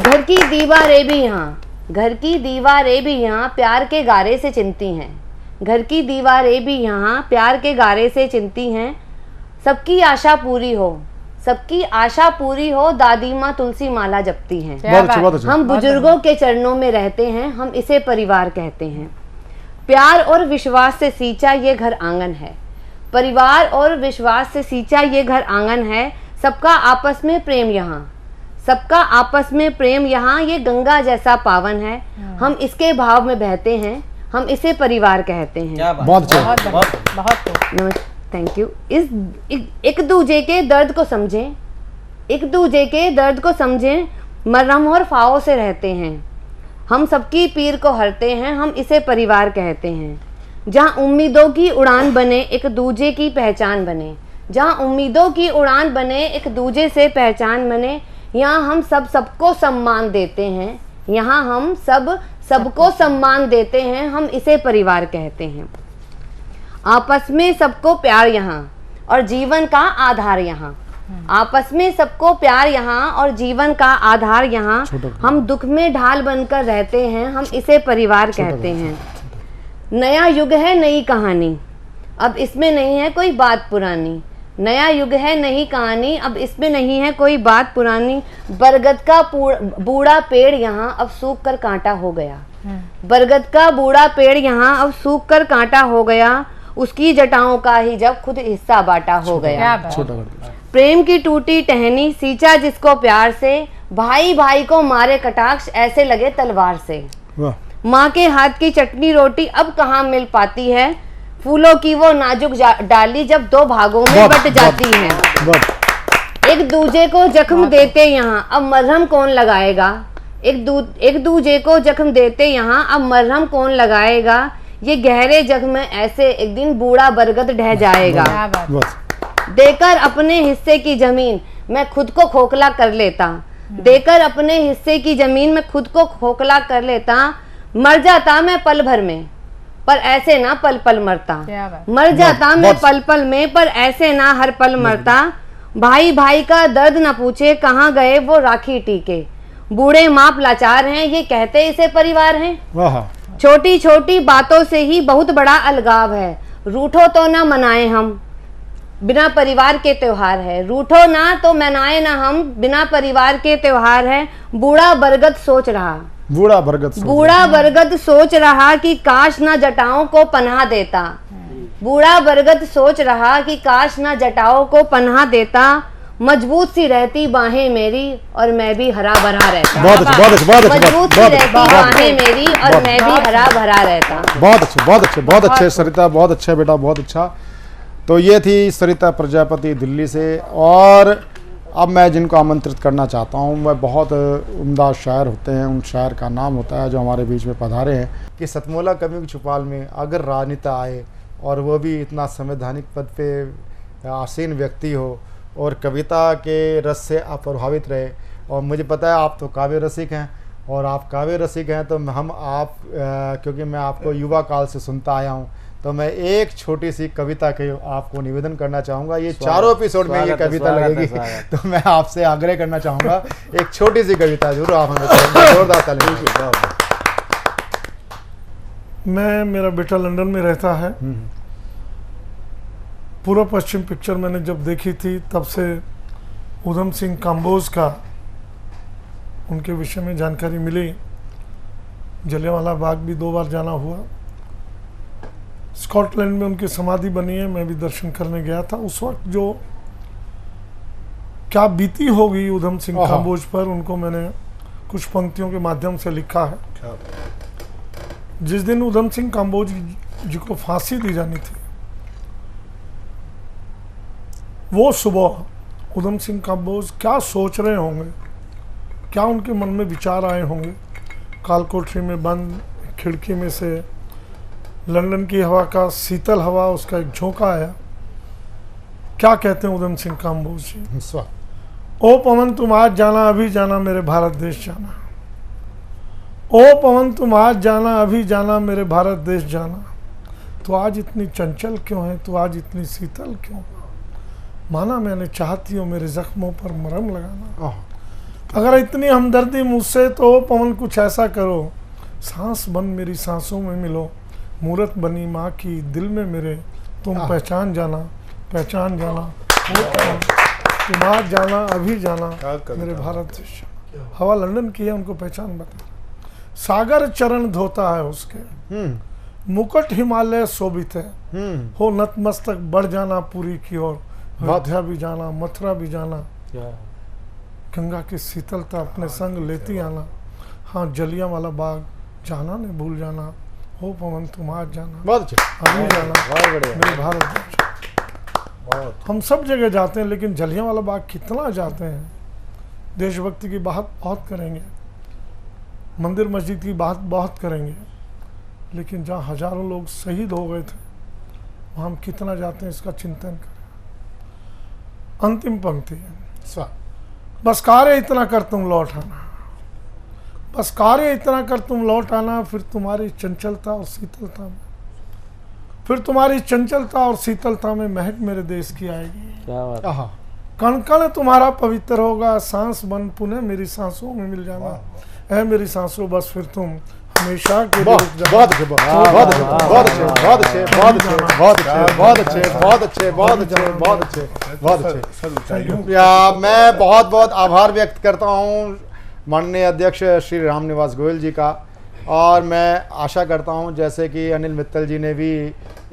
घर की दीवारें भी यहाँ, घर की दीवारें भी यहाँ प्यार के गारे से चिनती हैं, घर की दीवारें भी यहाँ प्यार के गारे से चिनती हैं। सबकी आशा पूरी हो, सबकी आशा पूरी हो, दादी माँ तुलसी माला जपती हैं। बहुत अच्छा, बहुत अच्छा। हम बुजुर्गों के चरणों में रहते हैं, हम इसे परिवार कहते हैं। प्यार और विश्वास से सींचा ये घर आंगन है, परिवार और विश्वास से सींचा ये घर आंगन है। सबका आपस में प्रेम यहाँ, सबका आपस में प्रेम यहाँ, ये गंगा जैसा पावन है। हम इसके भाव में बहते हैं, हम इसे परिवार कहते हैं। बहुत अच्छा, थैंक यू। एक दूजे के दर्द को समझें, एक दूजे के दर्द को समझें, मरहम और फाओ से रहते हैं। हम सबकी पीर को हरते हैं, हम इसे परिवार कहते हैं। जहाँ उम्मीदों की उड़ान बने, एक दूजे की पहचान बने, जहाँ उम्मीदों की उड़ान बने, एक दूजे से पहचान बने। यहाँ हम सबको सम्मान देते हैं, यहाँ हम सबको सम्मान देते हैं, हम इसे परिवार कहते हैं। आपस में सबको प्यार यहाँ और जीवन का आधार यहाँ, आपस में सबको प्यार यहाँ और जीवन का आधार यहाँ। हम दुख में ढाल बनकर रहते हैं, हम इसे परिवार कहते हैं। नया युग है नई कहानी, अब इसमें नहीं है कोई बात पुरानी। नया युग है नई कहानी, अब इसमें नहीं है कोई बात पुरानी। बरगद का बूढ़ा पेड़ यहाँ अब सूख कर कांटा हो गया, बरगद का बूढ़ा पेड़ यहाँ अब सूख कर कांटा हो गया। उसकी जटाओं का ही जब खुद हिस्सा बांटा हो गया। प्रेम की टूटी टहनी सींचा जिसको प्यार से, भाई भाई को मारे कटाक्ष ऐसे लगे तलवार से। माँ के हाथ की चटनी रोटी अब कहाँ मिल पाती है, फूलों की वो नाजुक डाली जब दो भागों में बट जाती है। एक दूजे को जख्म देते यहाँ अब मरहम कौन लगाएगा, एक दूजे को जख्म देते यहाँ अब मरहम कौन लगाएगा। ये गहरे जख्म में ऐसे एक दिन बूढ़ा बरगद ढह जाएगा। देकर अपने हिस्से की जमीन मैं खुद को खोखला कर लेता, देकर अपने हिस्से की जमीन में खुद को खोखला कर लेता। मर जाता मैं पल भर में पर ऐसे ना पल पल मरता, मर जाता मैं पल पल में पर ऐसे ना हर पल मरता। भाई भाई का दर्द न पूछे कहाँ गए वो राखी टीके, बूढ़े माप लाचार हैं ये कहते इसे परिवार हैं। छोटी छोटी बातों से ही बहुत बड़ा अलगाव है, रूठो तो ना मनाए हम बिना परिवार के त्योहार है, रूठो ना तो मनाए ना हम बिना परिवार के त्योहार है। बूढ़ा बरगद सोच रहा, बूढ़ा बरगद सोच रहा कि काश ना जटाओं को पनाह देता, बूढ़ा बरगद सोच रहा कि काश ना जटाओं को पनाह देता। मजबूत सी रहती बाहें मेरी और मैं भी हरा भरा रहता। मजबूत सी रहती बाहें मेरी और मैं भी हरा भरा रहता। बहुत अच्छे सरिता, बहुत अच्छा बेटा, बहुत अच्छा। तो ये थी सरिता प्रजापति दिल्ली से। और अब मैं जिनको आमंत्रित करना चाहता हूँ वह बहुत उम्दा शायर होते हैं, उन शायर का नाम होता है जो हमारे बीच में पधारे हैं कि सतमोला कवियों की चौपाल में अगर राजनेता आए और वो भी इतना संवैधानिक पद पे आसीन व्यक्ति हो और कविता के रस से आप प्रभावित रहे। और मुझे पता है आप तो काव्य रसिक हैं, और आप काव्य रसिक हैं तो हम आप क्योंकि मैं आपको युवा काल से सुनता आया हूं, तो मैं एक छोटी सी कविता के आपको निवेदन करना चाहूँगा। ये चारों एपिसोड में ये कविता लगेगी, तो मैं आपसे आग्रह करना चाहूँगा एक छोटी सी कविता जरूर आप हमें जोरदार तालियां। मेरा बेटा लंदन में रहता है। पूर्व पश्चिम पिक्चर मैंने जब देखी थी तब से उधम सिंह काम्बोज का उनके विषय में जानकारी मिली। जलियांवाला बाग भी 2 बार जाना हुआ। स्कॉटलैंड में उनकी समाधि बनी है, मैं भी दर्शन करने गया था। उस वक्त जो क्या बीती होगी उधम सिंह काम्बोज पर, उनको मैंने कुछ पंक्तियों के माध्यम से लिखा है। जिस दिन उधम सिंह काम्बोज जी को फांसी दी जानी थी, वो सुबह उधम सिंह काम्बोज क्या सोच रहे होंगे, क्या उनके मन में विचार आए होंगे। कालकोठरी में बंद खिड़की में से लंदन की हवा का शीतल हवा, उसका एक झोंका आया। क्या कहते हैं उधम सिंह काम्बोज जी, ओ पवन तुम आज जाना अभी जाना मेरे भारत देश जाना, ओ पवन तुम आज जाना अभी जाना मेरे भारत देश जाना। तो आज इतनी चंचल क्यों है, तो आज इतनी शीतल क्यों, माना मैंने चाहती हो मेरे जख्मों पर मरहम लगाना। अगर इतनी हमदर्दी मुझसे तो पवन कुछ ऐसा करो, सांस बन मेरी सांसों में मिलो, मूरत बनी माँ की दिल में मेरे तुम पहचान जाना, पहचान जाना। तुम आज जाना, अभी जाना, मेरे भारत देश। हवा लंदन की है, उनको पहचान बता। सागर चरण धोता है उसके, मुकुट हिमालय शोभित है, हो नतमस्तक बढ़ जाना पुरी की ओर, अयोध्या भी जाना, मथुरा भी जाना, गंगा की शीतलता अपने संग लेती आना। हाँ, जलियांवाला बाग जाना नहीं भूल जाना, हो पवन तुम आज जाना, अभी जाना, मेरे भारत देश। हम सब जगह जाते हैं, लेकिन जलियांवाला बाग कितना जाते हैं। देशभक्ति की बात बहुत करेंगे, मंदिर मस्जिद की बात बहुत करेंगे, लेकिन जहाँ हजारों लोग शहीद हो गए थे वहाँ हम कितना जाते हैं, इसका चिंतन करें। अंतिम पंक्ति है, बस कार्य इतना कर तुम लौट आना, बस कार्य इतना कर तुम लौट आना, फिर तुम्हारी चंचलता और शीतलता में, फिर तुम्हारी चंचलता और शीतलता में महक मेरे देश की आएगी। क्या बात। कण कण तुम्हारा पवित्र होगा, सांस बन पुनः मेरी सांसों में मिल जाना, है मेरी सांसों बस फिर तुम हमेशा के लिए रुक जाना। बहुत अच्छे, बहुत अच्छे, बहुत अच्छे, बहुत अच्छे, बहुत अच्छे, बहुत अच्छे, बहुत अच्छे, बहुत अच्छे, बहुत अच्छे, बहुत अच्छे, बहुत अच्छे। या मैं बहुत बहुत आभार व्यक्त करता हूँ माननीय अध्यक्ष श्री रामनिवास गोयल जी का, और मैं आशा करता हूँ जैसे कि अनिल मित्तल जी ने भी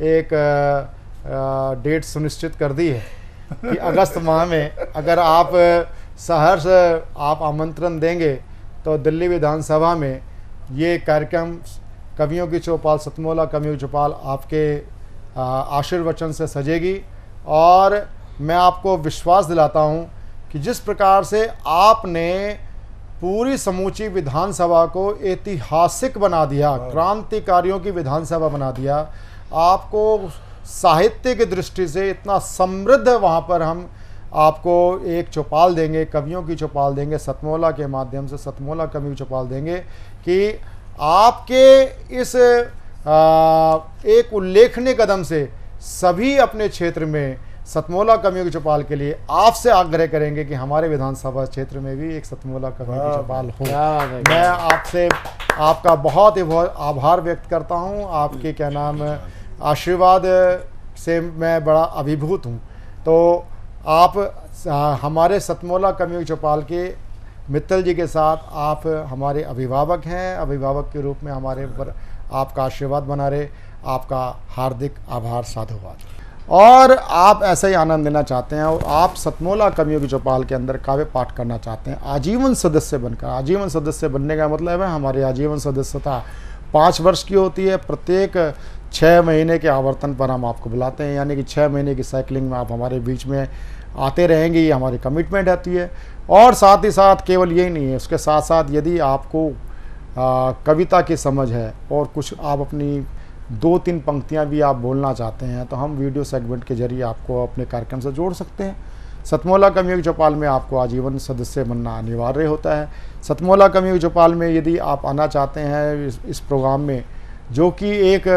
एक डेट सुनिश्चित कर दी है कि अगस्त माह में अगर आप सहर्ष आप आमंत्रण देंगे तो दिल्ली विधानसभा में ये कार्यक्रम कवियों की चौपाल, सतमोला कवियों की चौपाल आपके आशीर्वचन से सजेगी। और मैं आपको विश्वास दिलाता हूँ कि जिस प्रकार से आपने पूरी समूची विधानसभा को ऐतिहासिक बना दिया, क्रांतिकारियों की विधानसभा बना दिया, आपको साहित्य की दृष्टि से इतना समृद्ध वहाँ पर हम आपको एक चौपाल देंगे, कवियों की चौपाल देंगे, सतमोला के माध्यम से सतमोला कवियों की चौपाल देंगे कि आपके इस एक उल्लेखनीय कदम से सभी अपने क्षेत्र में सतमोला कवियों की चौपाल के लिए आपसे आग्रह करेंगे कि हमारे विधानसभा क्षेत्र में भी एक सतमोला कवियों की चौपाल हो। मैं आपसे आपका बहुत ही बहुत आभार व्यक्त करता हूँ, आपके क्या नाम आशीर्वाद से मैं बड़ा अभिभूत हूँ। तो आप हमारे सतमोला कवियों की चौपाल के मित्तल जी के साथ आप हमारे अभिभावक हैं, अभिभावक के रूप में हमारे ऊपर आपका आशीर्वाद बना रहे। आपका हार्दिक आभार, साधुवाद। और आप ऐसा ही आनंद लेना चाहते हैं और आप सतमोला कवियों की चौपाल के अंदर काव्य पाठ करना चाहते हैं आजीवन सदस्य बनकर। आजीवन सदस्य बनने का मतलब है हमारी आजीवन सदस्यता 5 वर्ष की होती है। प्रत्येक 6 महीने के आवर्तन पर हम आपको बुलाते हैं, यानी कि 6 महीने की साइकिलिंग में आप हमारे बीच में आते रहेंगे, ये हमारी कमिटमेंट रहती है। और साथ ही साथ केवल यही नहीं है, उसके साथ साथ यदि आपको कविता की समझ है और कुछ आप अपनी 2-3 पंक्तियां भी आप बोलना चाहते हैं तो हम वीडियो सेगमेंट के जरिए आपको अपने कार्यक्रम से जोड़ सकते हैं। सतमोला कवियों की चौपाल में आपको आजीवन सदस्य बनना अनिवार्य होता है। सतमोला कवियों की चौपाल में यदि आप आना चाहते हैं इस प्रोग्राम में, जो कि एक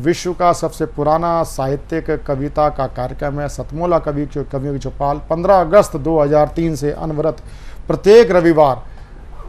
विश्व का सबसे पुराना साहित्यिक कविता का कार्यक्रम है, सतमोला कवियों की चौपाल 15 अगस्त 2003 से अनवरत प्रत्येक रविवार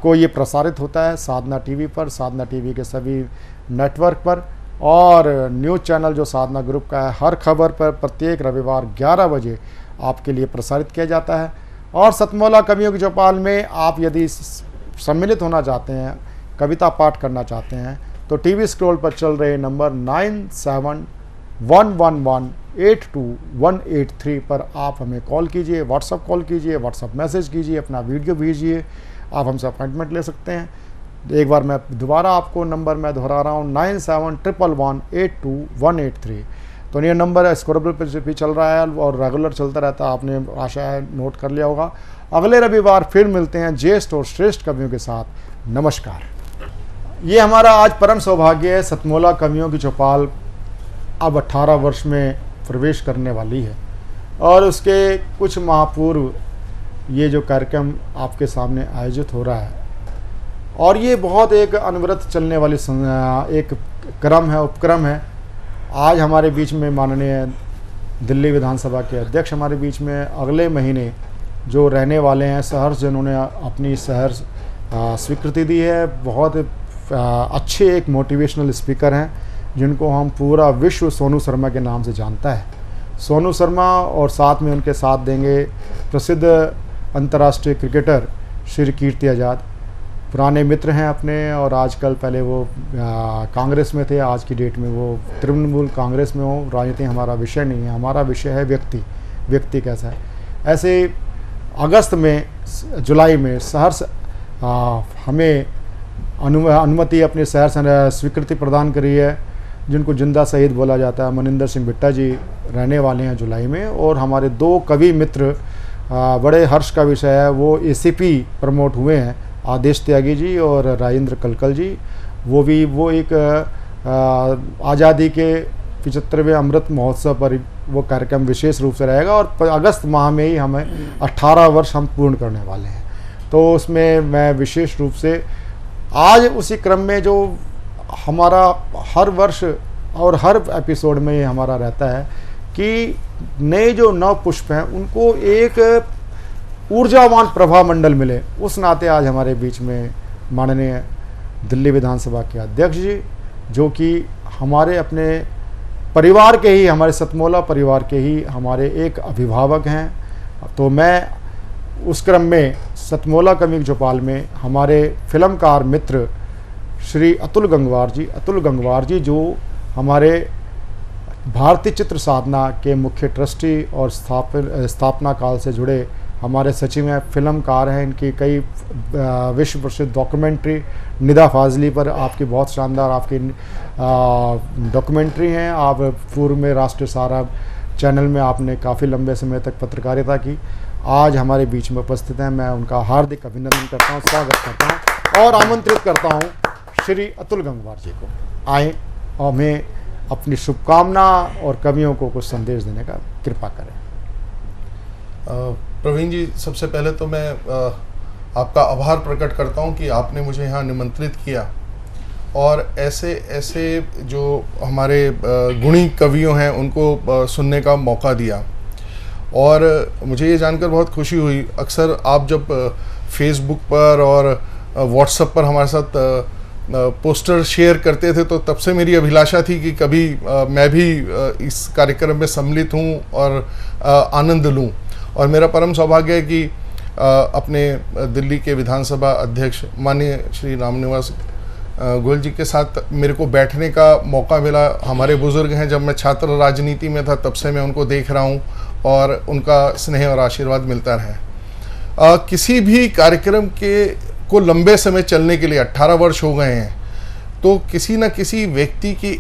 को ये प्रसारित होता है साधना टीवी पर, साधना टीवी के सभी नेटवर्क पर, और न्यूज़ चैनल जो साधना ग्रुप का है, हर खबर पर प्रत्येक रविवार 11 बजे आपके लिए प्रसारित किया जाता है। और सतमोला कवियों की चौपाल में आप यदि सम्मिलित होना चाहते हैं, कविता पाठ करना चाहते हैं, तो टीवी स्क्रॉल पर चल रहे नंबर 9711182183 पर आप हमें कॉल कीजिए, व्हाट्सअप कॉल कीजिए, व्हाट्सअप मैसेज कीजिए, अपना वीडियो भेजिए, आप हमसे अपॉइंटमेंट ले सकते हैं। एक बार मैं दोबारा आपको नंबर मैं दोहरा रहा हूँ 9711182183। तो ये नंबर स्क्रॉल पर भी चल रहा है और रेगुलर चलता रहता है, आपने आशा है नोट कर लिया होगा। अगले रविवार फिर मिलते हैं ज्येष्ठ और श्रेष्ठ कवियों के साथ। नमस्कार। ये हमारा आज परम सौभाग्य है, सतमोला कवियों की चौपाल अब 18 वर्ष में प्रवेश करने वाली है और उसके कुछ माह पूर्व ये जो कार्यक्रम आपके सामने आयोजित हो रहा है और ये बहुत एक अनवरत चलने वाली एक क्रम है, उपक्रम है। आज हमारे बीच में माननीय दिल्ली विधानसभा के अध्यक्ष हमारे बीच में, अगले महीने जो रहने वाले हैं सहर्ष, जिन्होंने अपनी सहर्ष स्वीकृति दी है, बहुत अच्छे एक मोटिवेशनल स्पीकर हैं जिनको हम पूरा विश्व सोनू शर्मा के नाम से जानता है। सोनू शर्मा और साथ में उनके साथ देंगे प्रसिद्ध अंतर्राष्ट्रीय क्रिकेटर श्री कीर्ति आज़ाद। पुराने मित्र हैं अपने और आजकल, पहले वो कांग्रेस में थे, आज की डेट में वो तृणमूल कांग्रेस में हो। राजनीति हमारा विषय नहीं है, हमारा विषय है व्यक्ति कैसा है। ऐसे अगस्त में, जुलाई में सहर्ष हमें अनुमति अपने शहर से स्वीकृति प्रदान करी है, जिनको जिंदा शहीद बोला जाता है। मनिंदर सिंह बिट्टा जी रहने वाले हैं जुलाई में। और हमारे 2 कवि मित्र, बड़े हर्ष का विषय है, वो ACP प्रमोट हुए हैं, आदेश त्यागी जी और राजेंद्र कलकल जी। वो एक आज़ादी के 75वें अमृत महोत्सव पर वो कार्यक्रम विशेष रूप से रहेगा। और अगस्त माह में ही हमें 18 वर्ष हम पूर्ण करने वाले हैं, तो उसमें मैं विशेष रूप से आज उसी क्रम में जो हमारा हर वर्ष और हर एपिसोड में ये हमारा रहता है कि नए जो नव पुष्प हैं उनको एक ऊर्जावान प्रभा मंडल मिले, उस नाते आज हमारे बीच में माननीय दिल्ली विधानसभा के अध्यक्ष जी, जो कि हमारे अपने परिवार के ही, हमारे सतमोला परिवार के ही हमारे एक अभिभावक हैं। तो मैं उस क्रम में सतमोला कवि चौपाल में हमारे फिल्मकार मित्र श्री अतुल गंगवार जी जो हमारे भारतीय चित्र साधना के मुख्य ट्रस्टी और स्थापना काल से जुड़े हमारे सचिव हैं, फिल्मकार हैं। इनकी कई विश्व प्रसिद्ध डॉक्यूमेंट्री, निदा फाजली पर आपकी बहुत शानदार आपकी डॉक्यूमेंट्री हैं। आप पूर्व में राष्ट्रीय सहारा चैनल में आपने काफ़ी लंबे समय तक पत्रकारिता की, आज हमारे बीच में उपस्थित हैं। मैं उनका हार्दिक अभिनंदन करता हूं, स्वागत करता हूं और आमंत्रित करता हूं श्री अतुल गंगवार जी को आए और हमें अपनी शुभकामना और कवियों को कुछ संदेश देने का कृपा करें। प्रवीण जी, सबसे पहले तो मैं आपका आभार प्रकट करता हूं कि आपने मुझे यहाँ निमंत्रित किया और ऐसे जो हमारे गुणी कवियों हैं उनको सुनने का मौका दिया। और मुझे ये जानकर बहुत खुशी हुई, अक्सर आप जब फेसबुक पर और व्हाट्सएप पर हमारे साथ पोस्टर शेयर करते थे तो तब से मेरी अभिलाषा थी कि कभी मैं भी इस कार्यक्रम में सम्मिलित हूँ और आनंद लूँ। और मेरा परम सौभाग्य है कि अपने दिल्ली के विधानसभा अध्यक्ष माननीय श्री रामनिवास गोयल जी के साथ मेरे को बैठने का मौका मिला। हमारे बुजुर्ग हैं, जब मैं छात्र राजनीति में था तब से मैं उनको देख रहा हूँ और उनका स्नेह और आशीर्वाद मिलता रहे। किसी भी कार्यक्रम को लंबे समय चलने के लिए 18 वर्ष हो गए हैं, तो किसी न किसी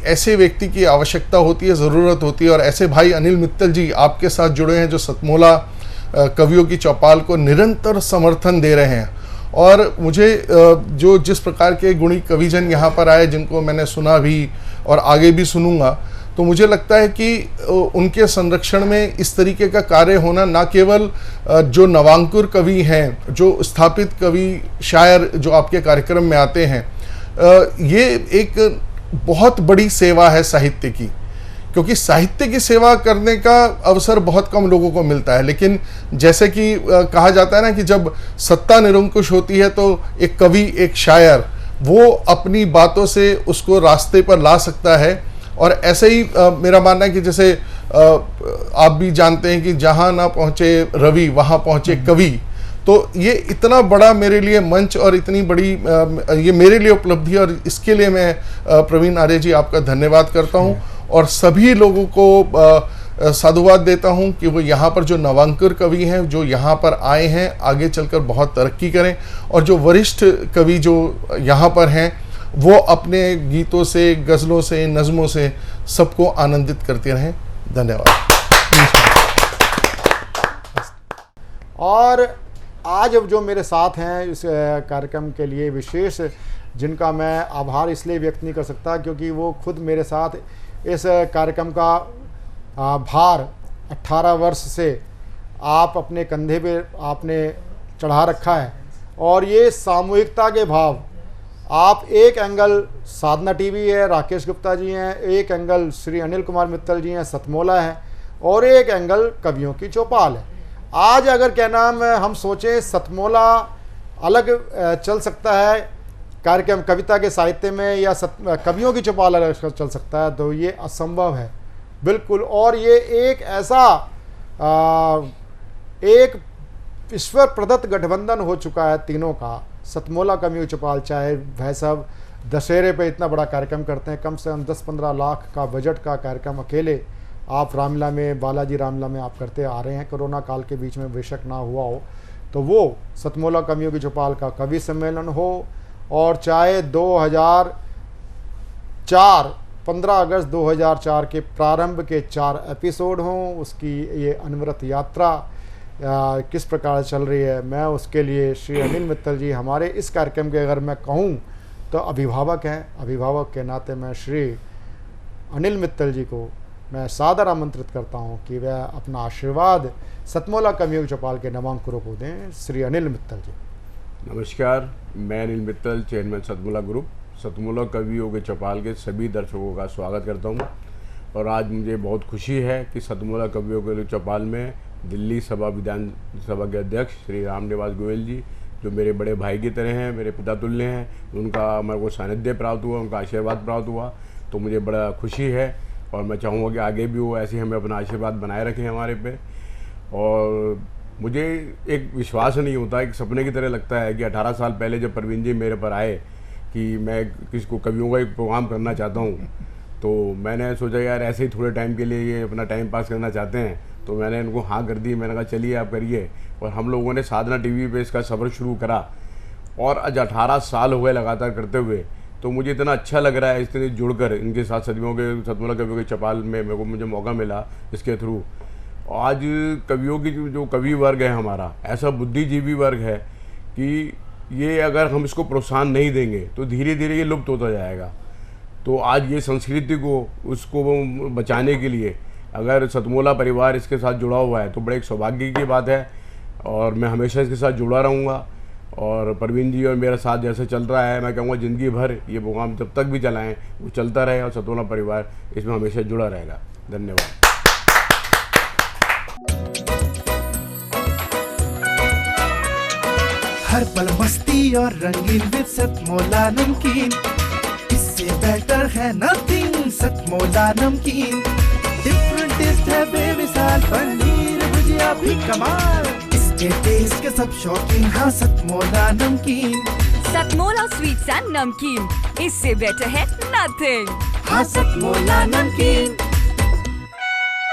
ऐसे व्यक्ति की आवश्यकता होती है, ज़रूरत होती है। और ऐसे भाई अनिल मित्तल जी आपके साथ जुड़े हैं, जो सतमोला कवियों की चौपाल को निरंतर समर्थन दे रहे हैं। और मुझे जिस प्रकार के गुणी कविजन यहाँ पर आए, जिनको मैंने सुना भी और आगे भी सुनूंगा, तो मुझे लगता है कि उनके संरक्षण में इस तरीके का कार्य होना, ना केवल जो नवांकुर कवि हैं, जो स्थापित कवि शायर जो आपके कार्यक्रम में आते हैं, ये एक बहुत बड़ी सेवा है साहित्य की, क्योंकि साहित्य की सेवा करने का अवसर बहुत कम लोगों को मिलता है। लेकिन जैसे कि कहा जाता है ना कि जब सत्ता निरंकुश होती है तो एक कवि, एक शायर, वो अपनी बातों से उसको रास्ते पर ला सकता है। और ऐसे ही मेरा मानना है कि जैसे आप भी जानते हैं कि जहाँ ना पहुँचे रवि वहाँ पहुँचे कवि। तो ये इतना बड़ा मेरे लिए मंच और इतनी बड़ी ये मेरे लिए उपलब्धि है, और इसके लिए मैं प्रवीण आर्य जी आपका धन्यवाद करता हूँ। और सभी लोगों को साधुवाद देता हूँ कि वो यहाँ पर जो नवांकुर कवि हैं, जो यहाँ पर आए हैं, आगे चलकर बहुत तरक्की करें। और जो वरिष्ठ कवि जो यहाँ पर हैं, वो अपने गीतों से, गज़लों से, नज़मों से सबको आनंदित करते रहें। धन्यवाद। और आज जो मेरे साथ हैं इस कार्यक्रम के लिए विशेष, जिनका मैं आभार इसलिए व्यक्त नहीं कर सकता क्योंकि वो खुद मेरे साथ इस कार्यक्रम का भार 18 वर्ष से आप अपने कंधे पे आपने चढ़ा रखा है। और ये सामूहिकता के भाव, आप एक एंगल साधना टीवी है, राकेश गुप्ता जी हैं, एक एंगल श्री अनिल कुमार मित्तल जी हैं, सतमोला है, और एक एंगल कवियों की चौपाल है। आज अगर क्या नाम हम सोचें सतमोला अलग चल सकता है कार्यक्रम कविता के साहित्य में, या कवियों की चौपाल अलग चल सकता है, तो ये असंभव है। बिल्कुल। और ये एक ऐसा एक ईश्वर प्रदत्त गठबंधन हो चुका है तीनों का। सतमोला कमियों चौपाल चाहे वह सब दशहरे पे इतना बड़ा कार्यक्रम करते हैं, कम से कम 10-15 लाख का बजट का कार्यक्रम अकेले आप रामलीला में, बालाजी रामलीला में आप करते आ रहे हैं। कोरोना काल के बीच में बेशक ना हुआ हो, तो वो सतमोला कमियों की चौपाल का कवि सम्मेलन हो, और चाहे 2004 15 अगस्त 2004 के प्रारंभ के 4 एपिसोड हों, उसकी ये अनवरत यात्रा किस प्रकार चल रही है, मैं उसके लिए श्री अनिल मित्तल जी हमारे इस कार्यक्रम के अगर मैं कहूँ तो अभिभावक हैं। अभिभावक के नाते मैं श्री अनिल मित्तल जी को मैं सादर आमंत्रित करता हूं कि वह अपना आशीर्वाद सतमोला कमियों की चौपाल के नवांकुरों को दें। श्री अनिल मित्तल जी। नमस्कार, मैं अनिल मित्तल, चेयरमैन सतमोला ग्रुप, सतमोला कवियों के चौपाल के सभी दर्शकों का स्वागत करता हूं। और आज मुझे बहुत खुशी है कि सतमोला कवियों के चौपाल में दिल्ली सभा विधानसभा के अध्यक्ष श्री रामनिवास गोयल जी, जो मेरे बड़े भाई की तरह हैं, मेरे पिता तुल्य हैं, उनका मेरे को सानिध्य प्राप्त हुआ, उनका आशीर्वाद प्राप्त हुआ, तो मुझे बड़ा खुशी है। और मैं चाहूँगा कि आगे भी वो ऐसे ही हमें अपना आशीर्वाद बनाए रखें हमारे पे। और मुझे एक विश्वास नहीं होता, एक सपने की तरह लगता है कि 18 साल पहले जब परवीन जी मेरे पर आए कि मैं किसको कवियों का एक प्रोग्राम करना चाहता हूँ, तो मैंने सोचा यार ऐसे ही थोड़े टाइम के लिए ये अपना टाइम पास करना चाहते हैं, तो मैंने इनको हाँ कर दी। मैंने कहा चलिए आप करिए, और हम लोगों ने साधना टीवी पे इसका सफ़र शुरू करा, और आज 18 साल हो गए लगातार करते हुए। तो मुझे इतना अच्छा लग रहा है इससे जुड़कर, इनके साथ सदियों के सतमोला कवियों के चौपाल में मुझे मौका मिला इसके थ्रू। आज कवियों की जो कवि वर्ग है हमारा, ऐसा बुद्धिजीवी वर्ग है कि ये अगर हम इसको प्रोत्साहन नहीं देंगे तो धीरे धीरे ये लुप्त होता जाएगा। तो आज ये संस्कृति को उसको बचाने के लिए अगर सतमोला परिवार इसके साथ जुड़ा हुआ है तो बड़े एक सौभाग्य की बात है, और मैं हमेशा इसके साथ जुड़ा रहूँगा। और परवीन जी और मेरा साथ जैसे चल रहा है, मैं कहूँगा ज़िंदगी भर ये प्रोग्राम जब तक भी चलाएं वो चलता रहे, और सतमोला परिवार इसमें हमेशा जुड़ा रहेगा। धन्यवाद। हर पल मस्ती और रंगीन विद सतमोला नमकीन, इससे बेटर है नथिंग। सतमोला नमकीन डिफरेंट टेस्ट है बेमिसाल, पनीर भुजिया भी कमाल, इसके टेस्ट के सब शौकीन। हाँ सतमोला नमकीन, सतमोला स्वीट्स एंड नमकीन, इससे बेटर है नथिंग। हाँ सतमोला नमकीन।